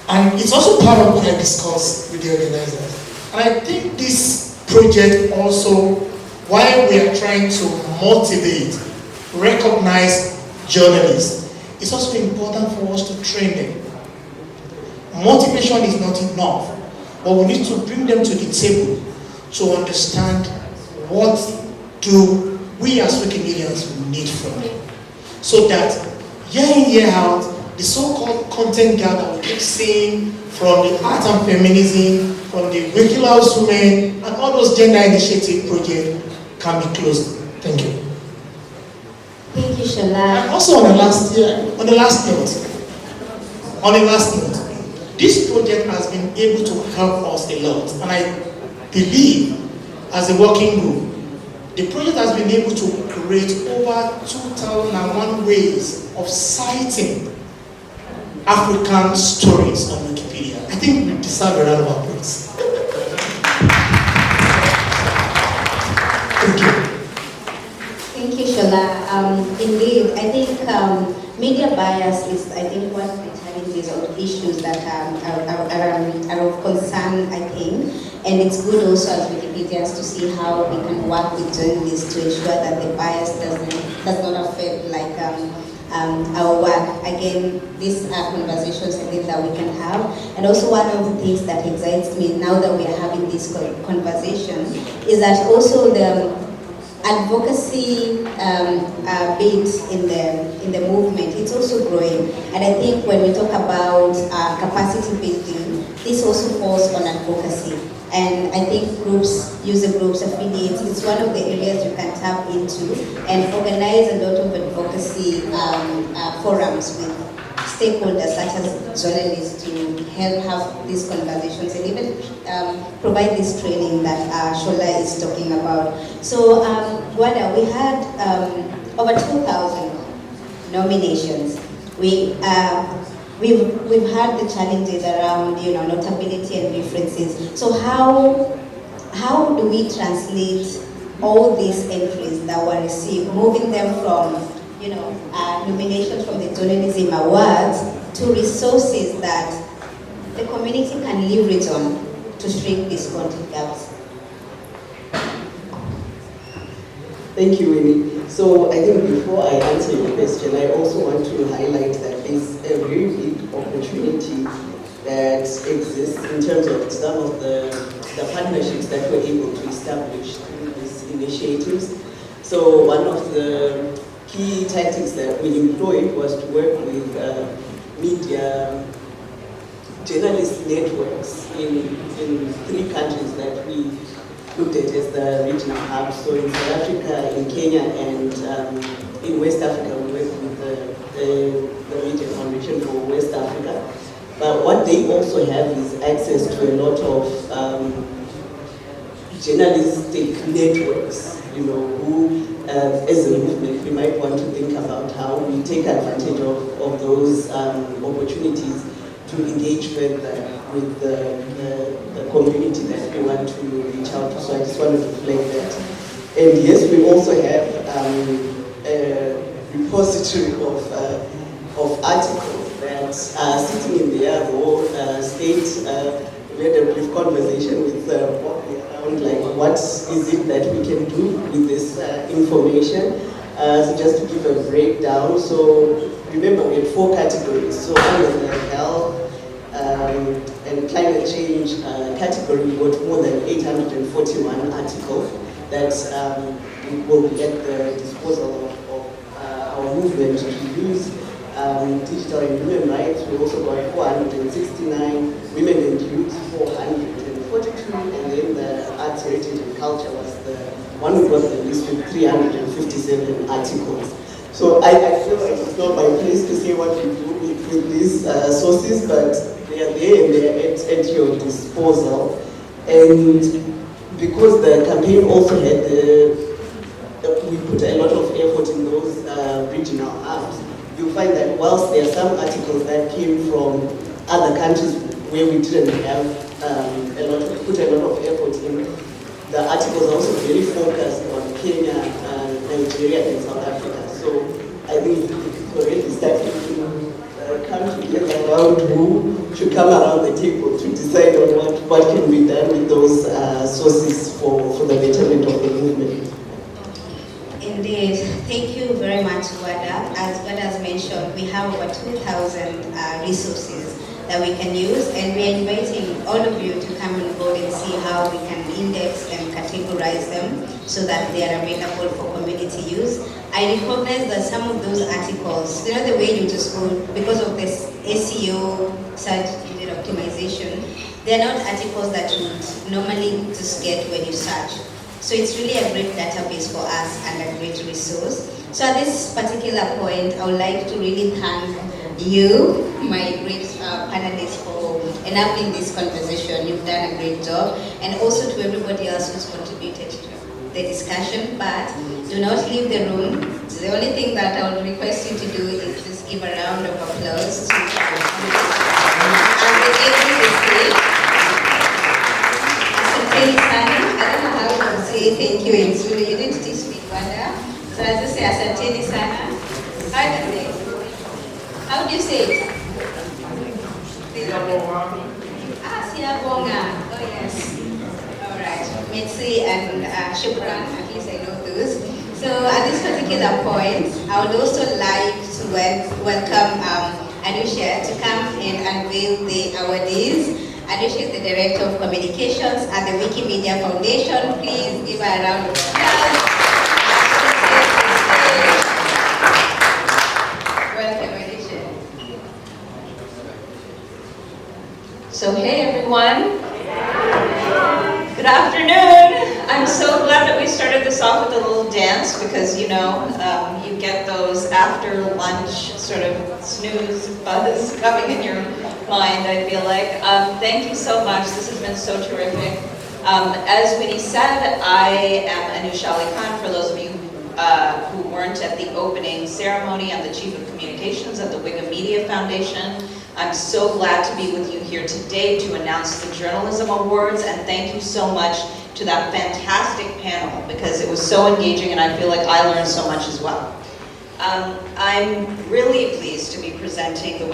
And it's also part of what I discussed with the organizers. And I think this project also, while we are trying to motivate, recognize journalists, it's also important for us to train them. Motivation is not enough, but we need to bring them to the table to understand what do we as Wikimedians need from them. So that year in, year out, the so-called content gap that we keep seeing from the art and feminism, from the Wiki Loves Women, and all those gender initiative projects can be closed. Thank you. Thank you, Shola. And also on the last note, this project has been able to help us a lot, and I believe as a working group, the project has been able to create over 2001 ways of citing African stories on Wikipedia. I think we deserve a round of applause. Thank you. Thank you, Shola. Indeed, I think media bias is, one of the challenges or issues that are of concern, I think. And it's good also as Wikipedians to see how we can work with journalists to ensure that the bias does not affect our work. Again, these are conversations I think that we can have. And also one of the things that excites me now that we are having this conversation is that also the advocacy bit in the movement, it's also growing. And I think when we talk about capacity building, this also falls on advocacy. And I think groups, user groups, affiliates, it's one of the areas you can tap into and organize a lot of advocacy forums with stakeholders such as journalists to help have these conversations and even provide this training that Shola is talking about. So Gwada, we had over 2,000 nominations. We've had the challenges around, notability and references. So how do we translate all these entries that were received, moving them from, nominations from the Journalism Awards to resources that the community can leverage on to shrink these content gaps? Thank you, Winnie. So I think before I answer your question, I also want to highlight that there's a very big opportunity that exists in terms of some of the partnerships that we're able to establish through these initiatives. So one of the key tactics that we employed was to work with media journalist networks in 3 countries that we looked at as the regional hubs. So in South Africa, in Kenya, and in West Africa, we work with the Media Foundation for West Africa. But what they also have is access to a lot of journalistic networks, who as a movement, we might want to think about how we take advantage of those opportunities to engage further with the community that we want to reach out to. So I just wanted to flag that. And yes, we also have a repository of articles that are sitting in the Yavo state. We had a brief conversation with around what is it that we can do with this information. So just to give a breakdown, so remember we had 4 categories. So under the health and climate change category, we got more than 841 articles that will be at the disposal of our movement to use. Digital and human rights, we also got 469, women and youth 442, and then the arts, heritage and culture was the one who got the list with 357 articles. So I feel like it's not my place to say what we do with these sources, but they are there and they are at your disposal. And because the campaign also had we put a lot of effort in those regional hubs, you'll find that whilst there are some articles that came from other countries where we didn't have put a lot of effort in, the articles are also very focused on Kenya, Nigeria, and South Africa. So I think it's already starting to come together around who should come around the table to decide on what can be done with those sources for the betterment of the movement. Indeed. Thank you very much, Gwada. As Gwada has mentioned, we have over 2,000 resources that we can use, and we're inviting all of you to come on board and see how we can index and categorize them so that they are available for community use. I recognize that some of those articles, the way you just go, because of this SEO, search engine optimization, they're not articles that you would normally just get when you search. So it's really a great database for us and a great resource. So at this particular point, I would like to really thank you, my great panelists, for enabling this conversation. You've done a great job. And also to everybody else who's contributed to the discussion. But do not leave the room. The only thing that I would request you to do is just give a round of applause to and we give you the stage. Asanteni sana. I don't know how to say thank you in Zulu. You didn't teach me Gwada. So I just say asanteni sana. How do you say it? Siyabonga. Oh yes. All right. Merci and shukran. At least I know those. So at this particular point, I would also like to welcome Anusha to come and unveil the awardees. Anusha is the Director of Communications at the Wikimedia Foundation. Please give her a round of applause. Welcome, Anusha. So hey everyone. Good afternoon. I'm so glad that we started this off with a little dance because you know, you get those after lunch sort of snooze buzz coming in your mind, I feel like. Thank you so much. This has been so terrific. As Winnie said, I am Anusha Ali Khan. For those of you who weren't at the opening ceremony, I'm the Chief of Communications at the Wikimedia Foundation. I'm so glad to be with you here today to announce the Journalism Awards, and thank you so much to that fantastic panel because it was so engaging and I feel like I learned so much as well. I'm really pleased to be presenting the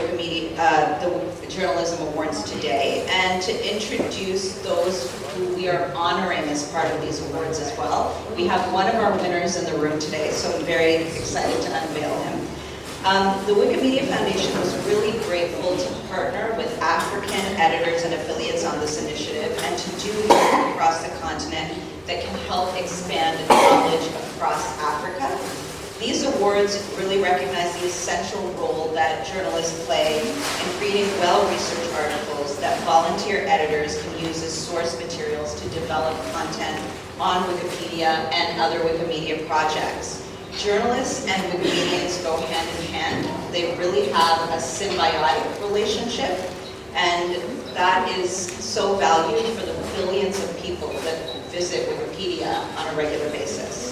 the Journalism Awards today and to introduce those who we are honoring as part of these awards as well. We have one of our winners in the room today, so I'm very excited to unveil him. The Wikimedia Foundation was really grateful to partner with African editors and affiliates on this initiative and to do work across the continent that can help expand knowledge across Africa. These awards really recognize the essential role that journalists play in creating well-researched articles that volunteer editors can use as source materials to develop content on Wikipedia and other Wikimedia projects. Journalists and Wikimedians go hand in hand. They really have a symbiotic relationship, and that is so valued for the billions of people that visit Wikipedia on a regular basis.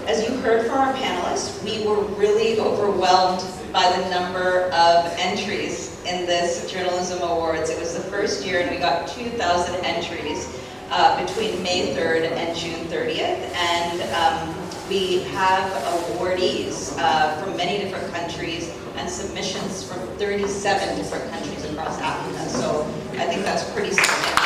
As you heard from our panelists, we were really overwhelmed by the number of entries in this Journalism Awards. It was the first year, and we got 2,000 entries between May 3rd and June 30th, and we have awardees from many different countries and submissions from 37 different countries across Africa. So I think that's pretty significant.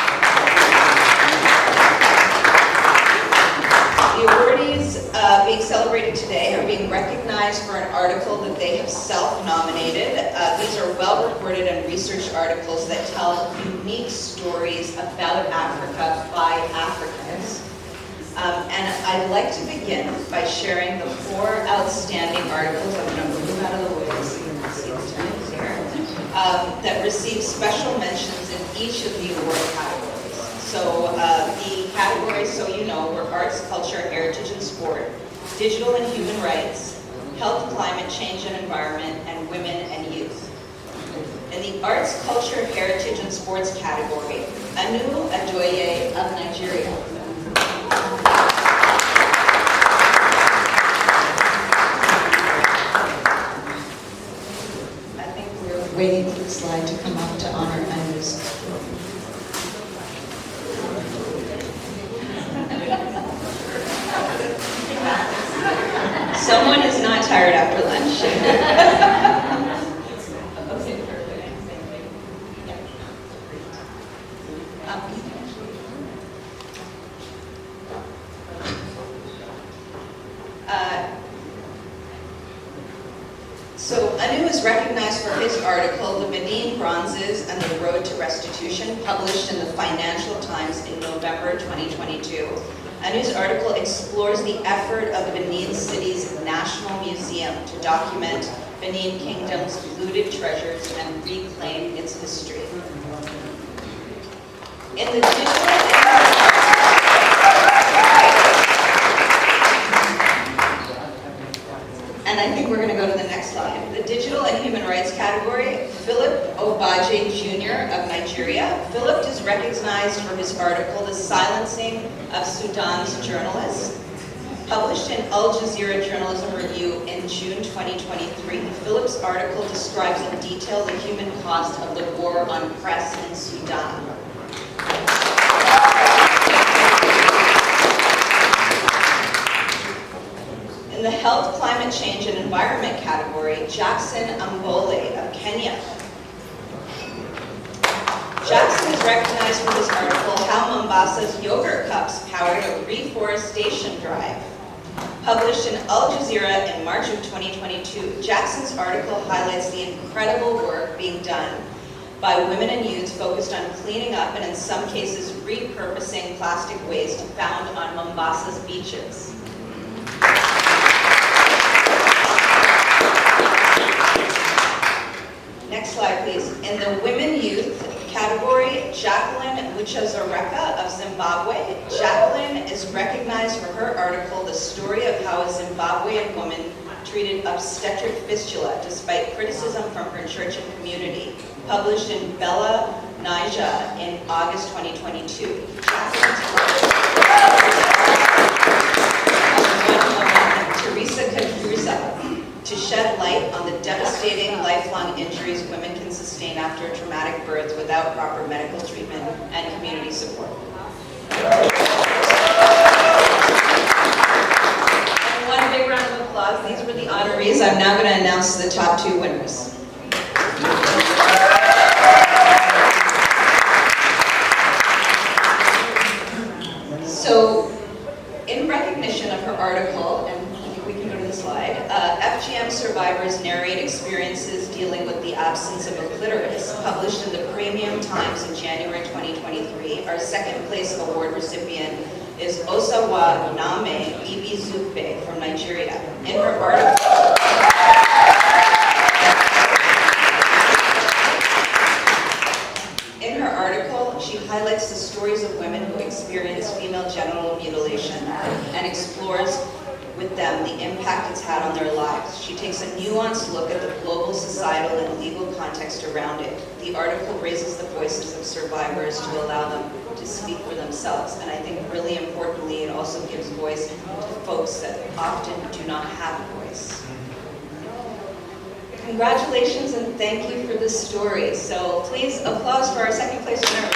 The awardees being celebrated today are being recognized for an article that they have self-nominated. These are well-reported and researched articles that tell unique stories about Africa by Africans. And I'd like to begin by sharing the 4 outstanding articles, I'm going to move out of the way so you can see the time here, that received special mentions in each of the award categories. So the categories, so you know, were arts, culture, heritage and sport, digital and human rights, health, climate change and environment, and women and youth. In the arts, culture, heritage and sports category, Anu Adoye of Nigeria. I think we're waiting for the slide to come up to honor Anu's. Someone is not tired after lunch. Okay, perfect. So Anu is recognized for his article, The Benin Bronzes and the Road to Restitution, published in the Financial Times in November 2022. Anu's article explores the effort of Benin City's National Museum to document Benin Kingdom's looted treasures and reclaim its history. In the digital and I think we're going to go to the next slide. The digital and human rights category, Philip Obaje Jr. of Nigeria. Philip is recognized for his article, The Silencing of Sudan's Journalists, published in Al Jazeera Journalism Review in June 2023. Philip's article describes in detail the human cost of the war on press in Sudan. In the health, climate change, and environment category, Jackson Ambole of Kenya. Jackson is recognized for his article, How Mombasa's Yogurt Cups Powered a Reforestation Drive, Published in Al Jazeera in March of 2022, Jackson's article highlights the incredible work being done by women and youth focused on cleaning up and in some cases repurposing plastic waste found on Mombasa's beaches. Next slide, please. In the women youth category, Jacqueline Muchazoreka of Zimbabwe. Jacqueline is recognized for her article, The Story of How a Zimbabwean Woman Treated Obstetric Fistula Despite Criticism from Her Church and Community, published in Bella Naija in August 2022. Teresa Kadruza to shed light on the devastating lifelong injuries women can sustain after a traumatic birth without proper medical treatment and community support. And one big round of applause. These were the honorees. I'm now going to announce the top 2 winners. So, in recognition of her article, and we can go to the slide, FGM survivors narrate experiences dealing with the absence of a clitoris, published in the Premium Times in January 2023. Our second place award recipient is Osawa Name Ibizupe from Nigeria. In her article, she highlights the stories of women who experience female genital mutilation and explores with them the impact it's had on their lives. She takes a nuanced look at the global, societal, and legal context around it. The article raises the voices of survivors to allow them to speak for themselves. And I think really importantly, it also gives voice to folks that often do not have a voice. Congratulations and thank you for this story. So please applause for our second place winner.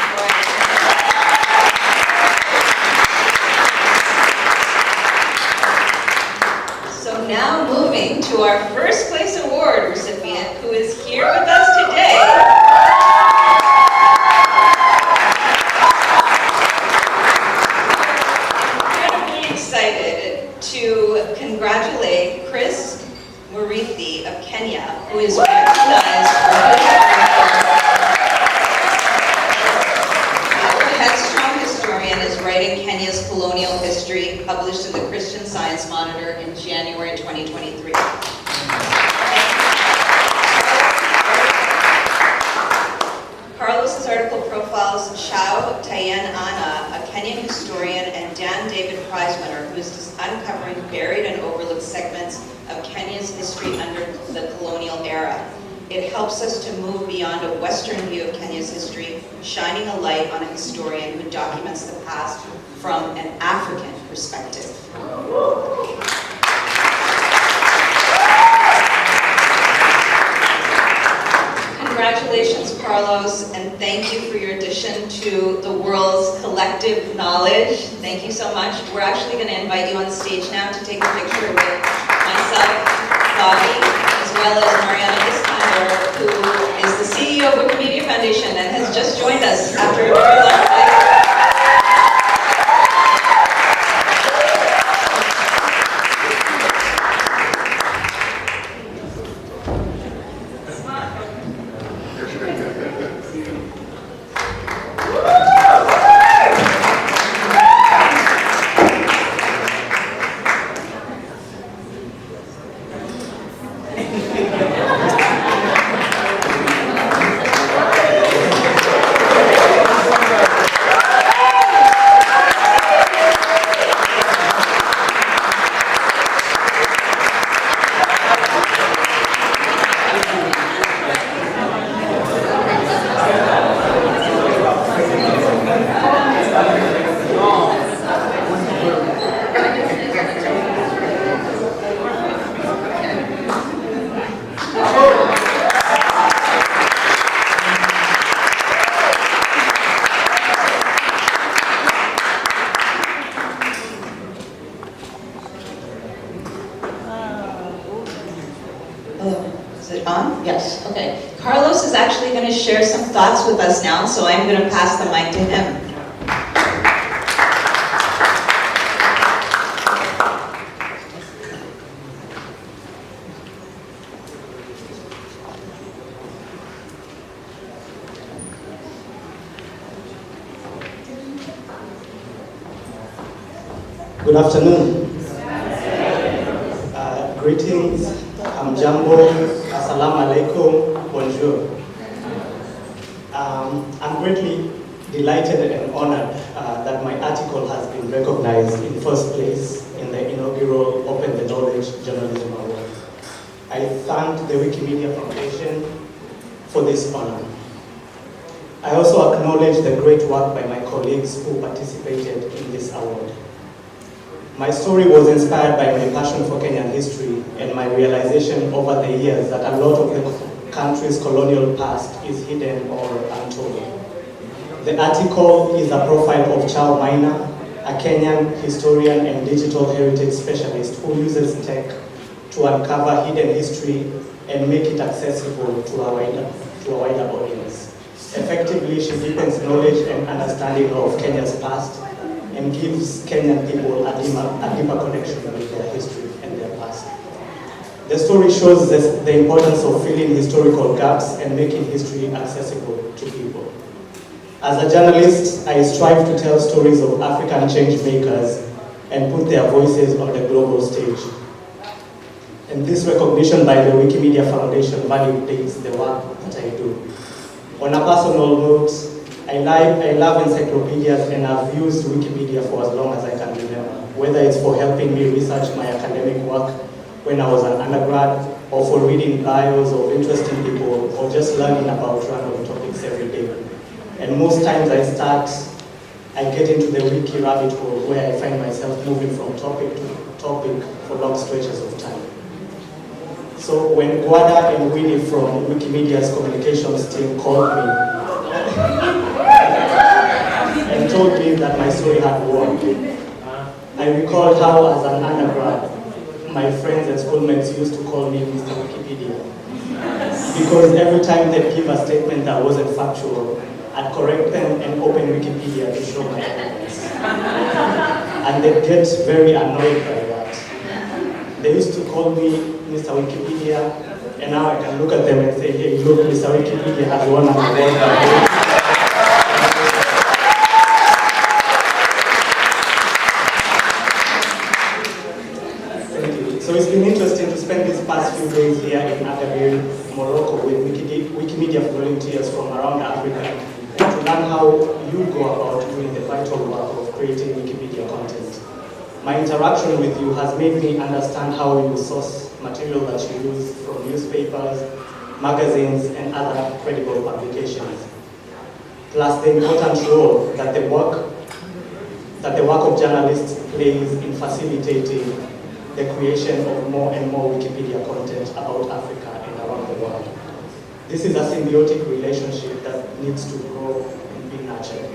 So now moving to our first place award recipient who is here with us today. I'm incredibly excited to congratulate Chris Mureithi of Kenya, who is recognized for his headstrong historian is writing Kenya's colonial history, published in the Christian Science Monitor in January 2023. Carlos's article profiles Chao Tayen Ana, a Kenyan historian, and Dan David Prize winner, who is uncovering buried and overlooked segments of Kenya's history under the colonial era. It helps us to move beyond a Western view of Kenya's history, shining a light on a historian who documents the past from an African perspective. Congratulations, Carlos, and thank you for your addition to the world's collective knowledge. Thank you so much. We're actually going to invite you on stage now to take a picture with myself, Bobby, as well as Mariana Iskander, who is the CEO of Wikimedia Foundation and has just joined us after a very long day. Yes, okay. Carlos is actually going to share some thoughts with us now, so I'm going to pass the mic to him. Good afternoon. Greetings, Hamjambo, Assalamu alaikum, bonjour. I'm greatly delighted and honored that my article has been recognized in first place in the inaugural Open the Knowledge Journalism Award. I thank the Wikimedia Foundation for this honor. I also acknowledge the great work by my colleagues who participated in this award. My story was inspired by my passion for Kenyan history and my realization over the years that a lot of the country's colonial past is hidden or untold. The article is a profile of Chao Maina, a Kenyan historian and digital heritage specialist who uses tech to uncover hidden history and make it accessible to a wider audience. Effectively, she deepens knowledge and understanding of Kenya's past and gives Kenyan people a deeper connection with their history and their past. The story shows the importance of filling historical gaps and making history accessible to people. As a journalist, I strive to tell stories of African change makers and put their voices on the global stage. And this recognition by the Wikimedia Foundation validates the work that I do. On a personal note, I love encyclopedias and I've used Wikipedia for as long as I can remember, whether it's for helping me research my academic work when I was an undergrad, or for reading bios of interesting people, or just learning about random topics every day. And most times I get into the wiki rabbit hole where I find myself moving from topic to topic for long stretches of time. So when Gwada and Winnie from Wikimedia's communications team called me and told me that my story had worked, I recalled how as an undergrad, my friends and schoolmates used to call me Mr. Wikipedia. Because every time they'd give a statement that wasn't factual, I'd correct them and open Wikipedia to show my evidence. And they'd get very annoyed by that. They used to call me Mr. Wikipedia, and now I can look at them and say, hey, look, Mr. Wikipedia has won an award. So it's been interesting to spend these past few days here in Agadir, Morocco, with Wikimedia volunteers from around Africa, and to learn how you go about doing the vital work of creating Wikimedia content. My interaction with you has made me understand how you source material that you use from newspapers, magazines, and other credible publications. Plus the important role that the work of journalists plays in facilitating the creation of more and more Wikipedia content about Africa and around the world. This is a symbiotic relationship that needs to grow and be nurtured.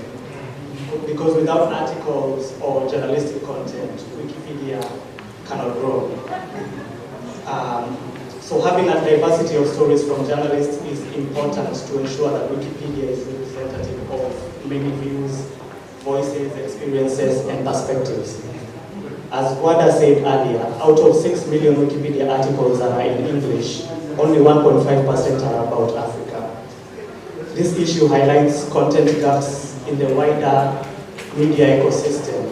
Because without articles or journalistic content, Wikipedia cannot grow. So having a diversity of stories from journalists is important to ensure that Wikipedia is representative of many views, voices, experiences, and perspectives. As Gwada said earlier, out of 6 million Wikipedia articles that are in English, only 1.5% are about Africa. This issue highlights content gaps in the wider media ecosystem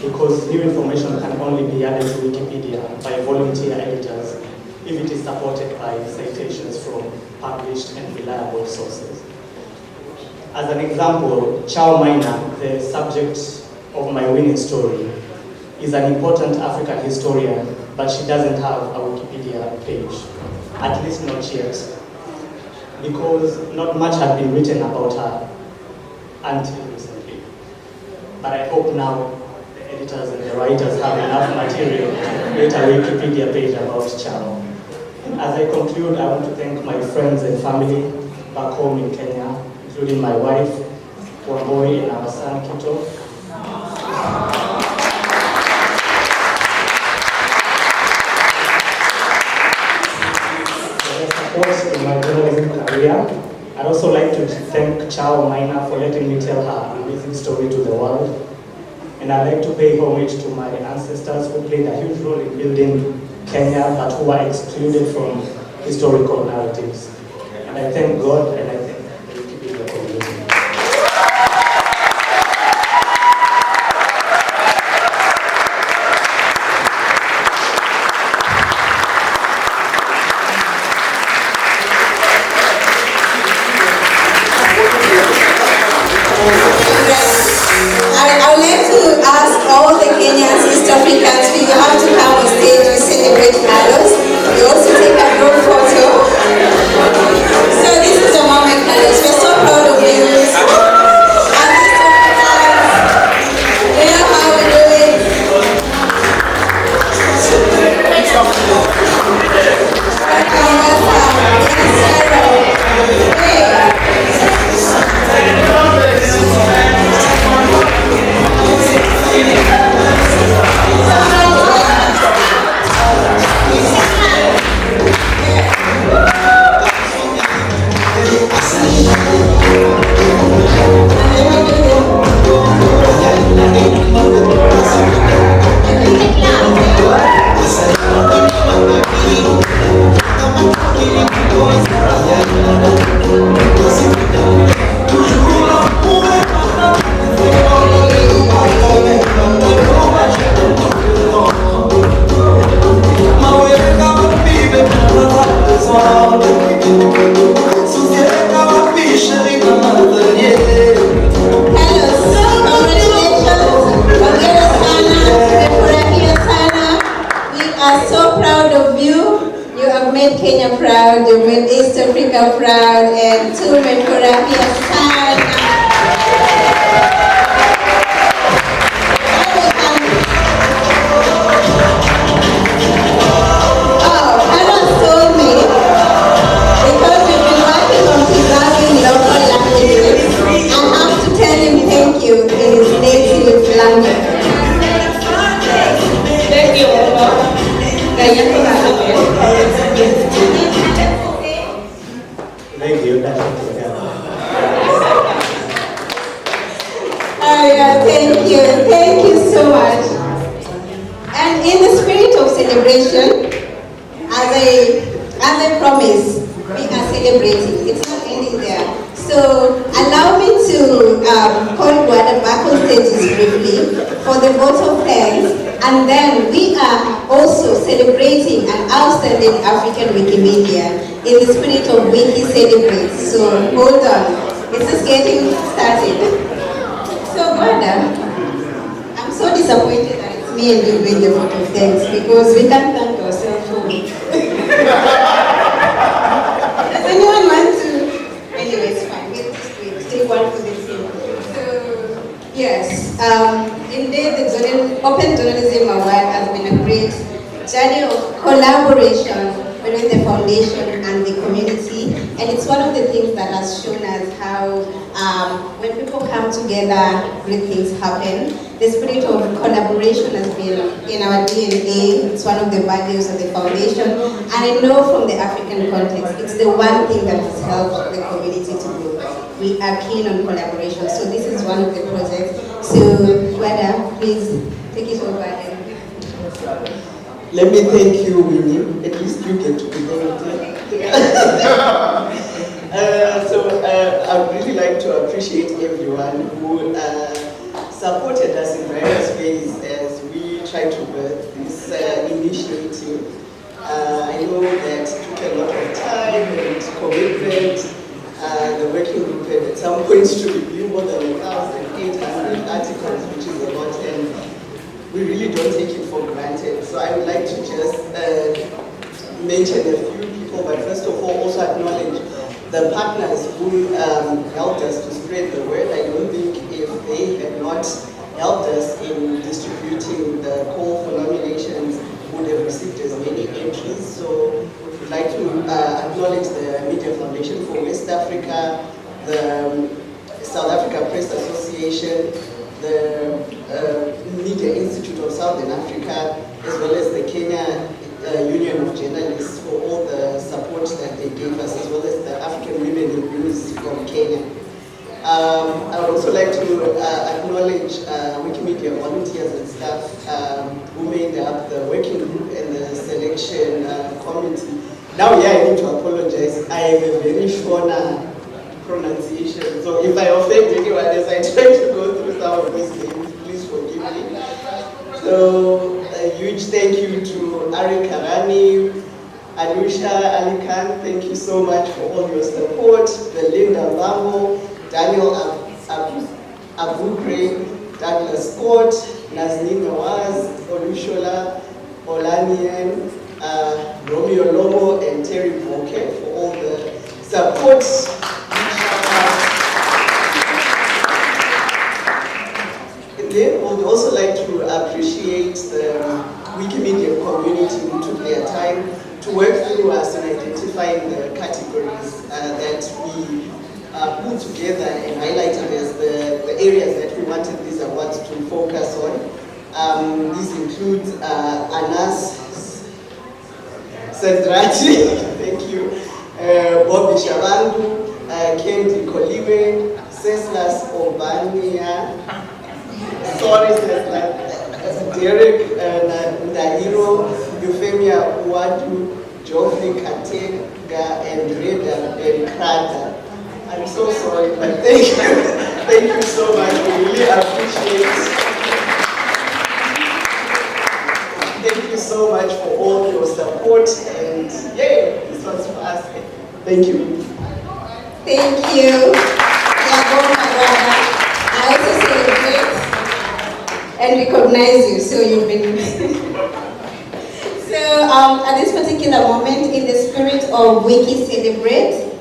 because new information can only be added to Wikipedia by volunteer editors if it is supported by citations from published and reliable sources. As an example, Chao Maina, the subject of my winning story, is an important African historian, but she doesn't have a Wikipedia page, at least not yet, because not much had been written about her until recently. But I hope now the editors and the writers have enough material to create a Wikipedia page about Chao. As I conclude, I want to thank my friends and family back home in Kenya, including my wife, Wamboi, and our son, Kito. In my journalism career. I'd also like to thank Chao Maina for letting me tell her amazing story to the world. And I'd like to pay homage to my ancestors who played a huge role in building Kenya, but who are excluded from historical narratives. And I thank God and I thank the Wikipedia community. East Africa proud, and to Menkorapi Hassan. Thank you. Thank you so much. And in the spirit of celebration, as I promised, we are celebrating. It's not ending there. So allow me to call Guada back on stage briefly for the vote of thanks. And then we are also celebrating an outstanding African Wikimedia in the spirit of Wiki Celebrates. So hold on, it's just getting started. So Guada, I'm so disappointed that it's me and you doing the vote of thanks because we can't thank ourselves for it. Does anyone want to? Anyway, it's fine. We'll just wait. Take one for the team. So yes. Indeed, the Open Journalism Award has been a great journey of collaboration between the foundation and the community, and it's one of the things that has shown us how when people come together, great things happen. The spirit of collaboration has been in our DNA. It's one of the values of the foundation, and I know from the African context, it's the one thing that has helped the community to grow. We are keen on collaboration, so this is one of the projects. So, Guada, please take it over. Let me thank you, Winnie. At least you get to be there. I'd really like to appreciate everyone who supported us in various ways as we try to birth this initiative. I know that it took a lot of time and commitment. The working group had at some points to review more than 1,800 articles, which is a lot, and we really don't take it for granted. So I would like to just mention a few people, but first of all, also acknowledge the partners who helped us to spread the word. I don't think if they had not helped us in distributing the call for nominations, we would have received as many entries. So we'd like to acknowledge the Media Foundation for West Africa, the South Africa Press Association, the Media Institute of Southern Africa, as well as the Kenya Union of Journalists for all the support that they gave us, as well as the African Women in News from Kenya. I would also like to acknowledge Wikimedia volunteers and staff who made up the working group and the selection committee. Now, yeah, I need to apologize. I have a very Shona pronunciation, so if I offend anyone as I try to go through some of these names, please forgive me. So, a huge thank you to Ari Karani, Anusha Ali Khan, thank you so much for all your support, Belinda Bambo, Daniel Abugre, Douglas Scott, Nazneen Nawaz, Olushola, Olanian, Romeo Lomo, and Terry Boke for all the support. And then we would also like to appreciate the Wikimedia community who took their time to work through us in identifying the categories that we put together and highlighted as the areas that we wanted these awards to focus on. These include Anas Sendrati, thank you, Bobby Shabandu, Kendi Koliwe, Ceslas Obania, sorry Ceslas, Derek Ndahiro, Euphemia Uwadu, Geoffrey Katega, and Reda Benkrada. I'm so sorry, but thank you. Thank you so much. We really appreciate it. Thank you so much for all your support, and yay, this one's for us. Thank you. Thank you. I also celebrate and recognize you, so you've been. So at this particular moment, in the spirit of Wiki Celebrate,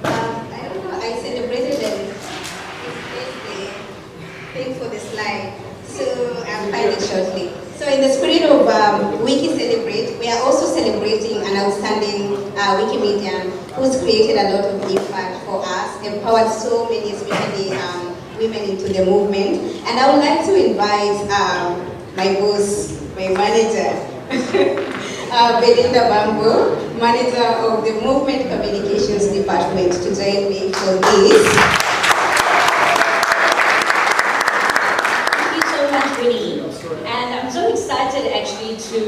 I don't know, I celebrated and misplaced the thing for the slide, so I'll find it shortly. So in the spirit of Wiki Celebrate, we are also celebrating an outstanding Wikimedian who's created a lot of impact for us, empowered so many, especially women into the movement. And I would like to invite my boss, my manager, Belinda Bambo, manager of the Movement Communications Department, to join me for this. Thank you so much, Winnie. And I'm so excited actually to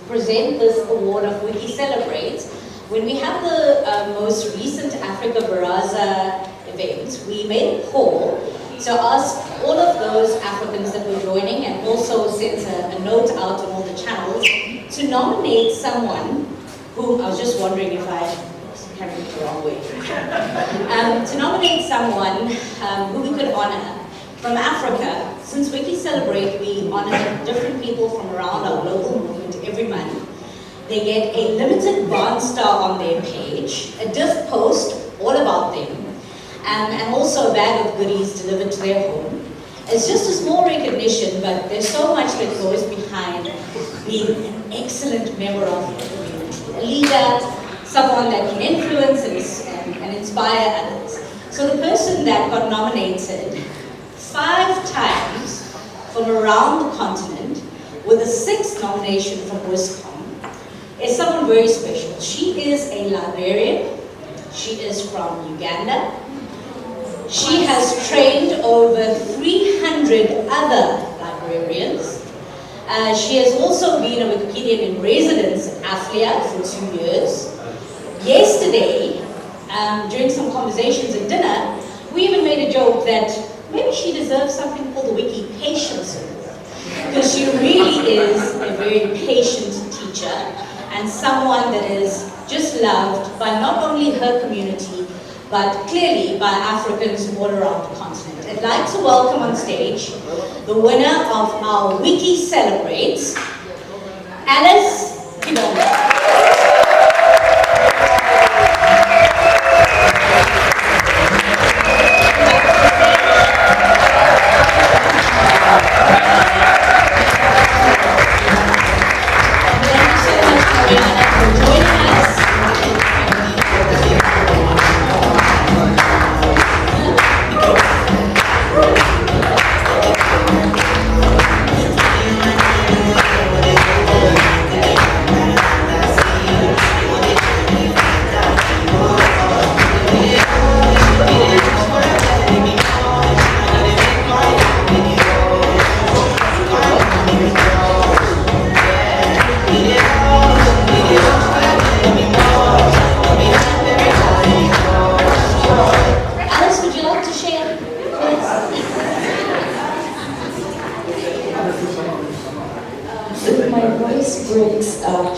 present this award of Wiki Celebrate. When we have the most recent Africa Baraza event, we made a poll to ask all of those Africans that were joining, and also sent a note out on all the channels to nominate someone whom I was just wondering if I was carrying it the wrong way. To nominate someone who we could honor from Africa. Since Wiki Celebrate, we honor different people from around our local movement every month. They get a limited Barn Star on their page, a diff post all about them, and also a bag of goodies delivered to their home. It's just a small recognition, but there's so much that goes behind being an excellent member of the community. A leader, someone that can influence and inspire others. So the person that got nominated 5 times from around the continent, with a 6th nomination from WISCOM, is someone very special. She is a librarian. She is from Uganda. She has trained over 300 other librarians. She has also been a Wikipedian in residence at AFLIA for 2 years. Yesterday, during some conversations at dinner, we even made a joke that maybe she deserves something called the Wiki Patience Award, because she really is a very patient teacher and someone that is just loved by not only her community, but clearly by Africans all around the continent. I'd like to welcome on stage the winner of our Wiki Celebrates, Alice Kibonga.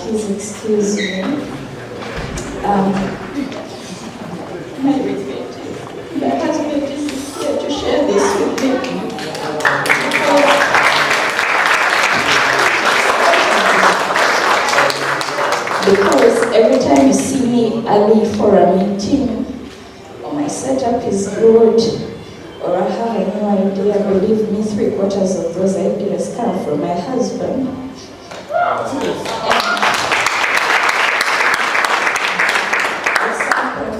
Please excuse me. My husband is here to share this with me. Because every time you see me early for a meeting, or my setup is good, or I have a new idea, believe me, 3/4 of those ideas come from my husband.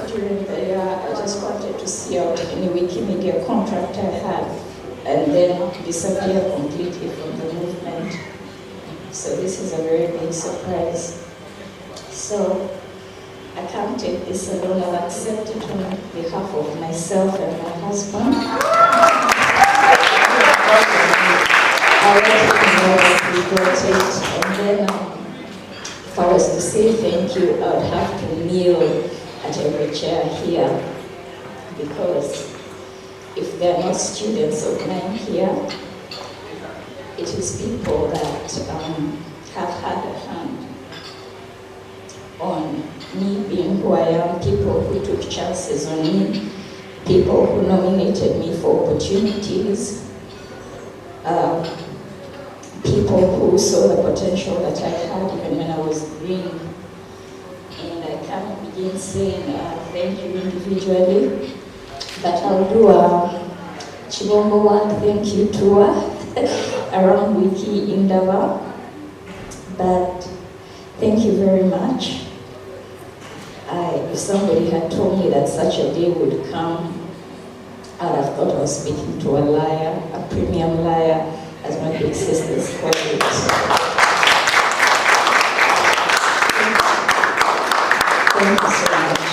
During the year, I just wanted to see out any Wikimedia contract I had and then disappear completely from the movement. So this is a very big surprise. So I can't take this alone. I'll accept it on behalf of myself and my husband. I'll let you got it. And then if I was to say thank you, I would have to kneel at every chair here, because if there are not students of mine here, it is people that have had a hand on me being who I am, people who took chances on me, people who nominated me for opportunities, people people who saw the potential that I had even when I was green. And I can't begin saying thank you individually, but I'll do a Chibongo One thank you tour around Wiki Indaba. But thank you very much. If somebody had told me that such a day would come, I'd have thought I was speaking to a liar, a premium liar, as my big sisters call it. Thank you so much.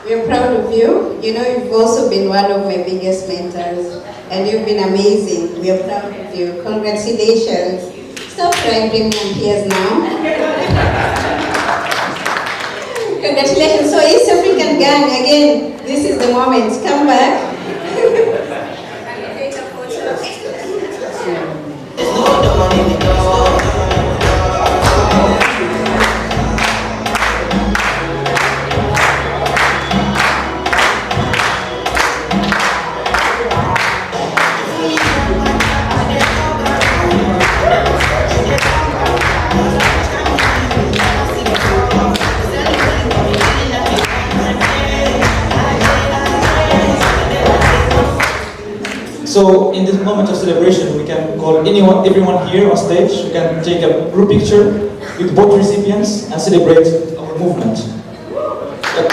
We're proud of you. You know, you've also been one of my biggest mentors, and you've been amazing. We are proud of you. Congratulations. Stop crying, premium peers now. Congratulations. So East African gang, again, this is the moment. Come back. So in this moment of celebration, we can call everyone here on stage. We can take a group picture with both recipients and celebrate our movement. Yep.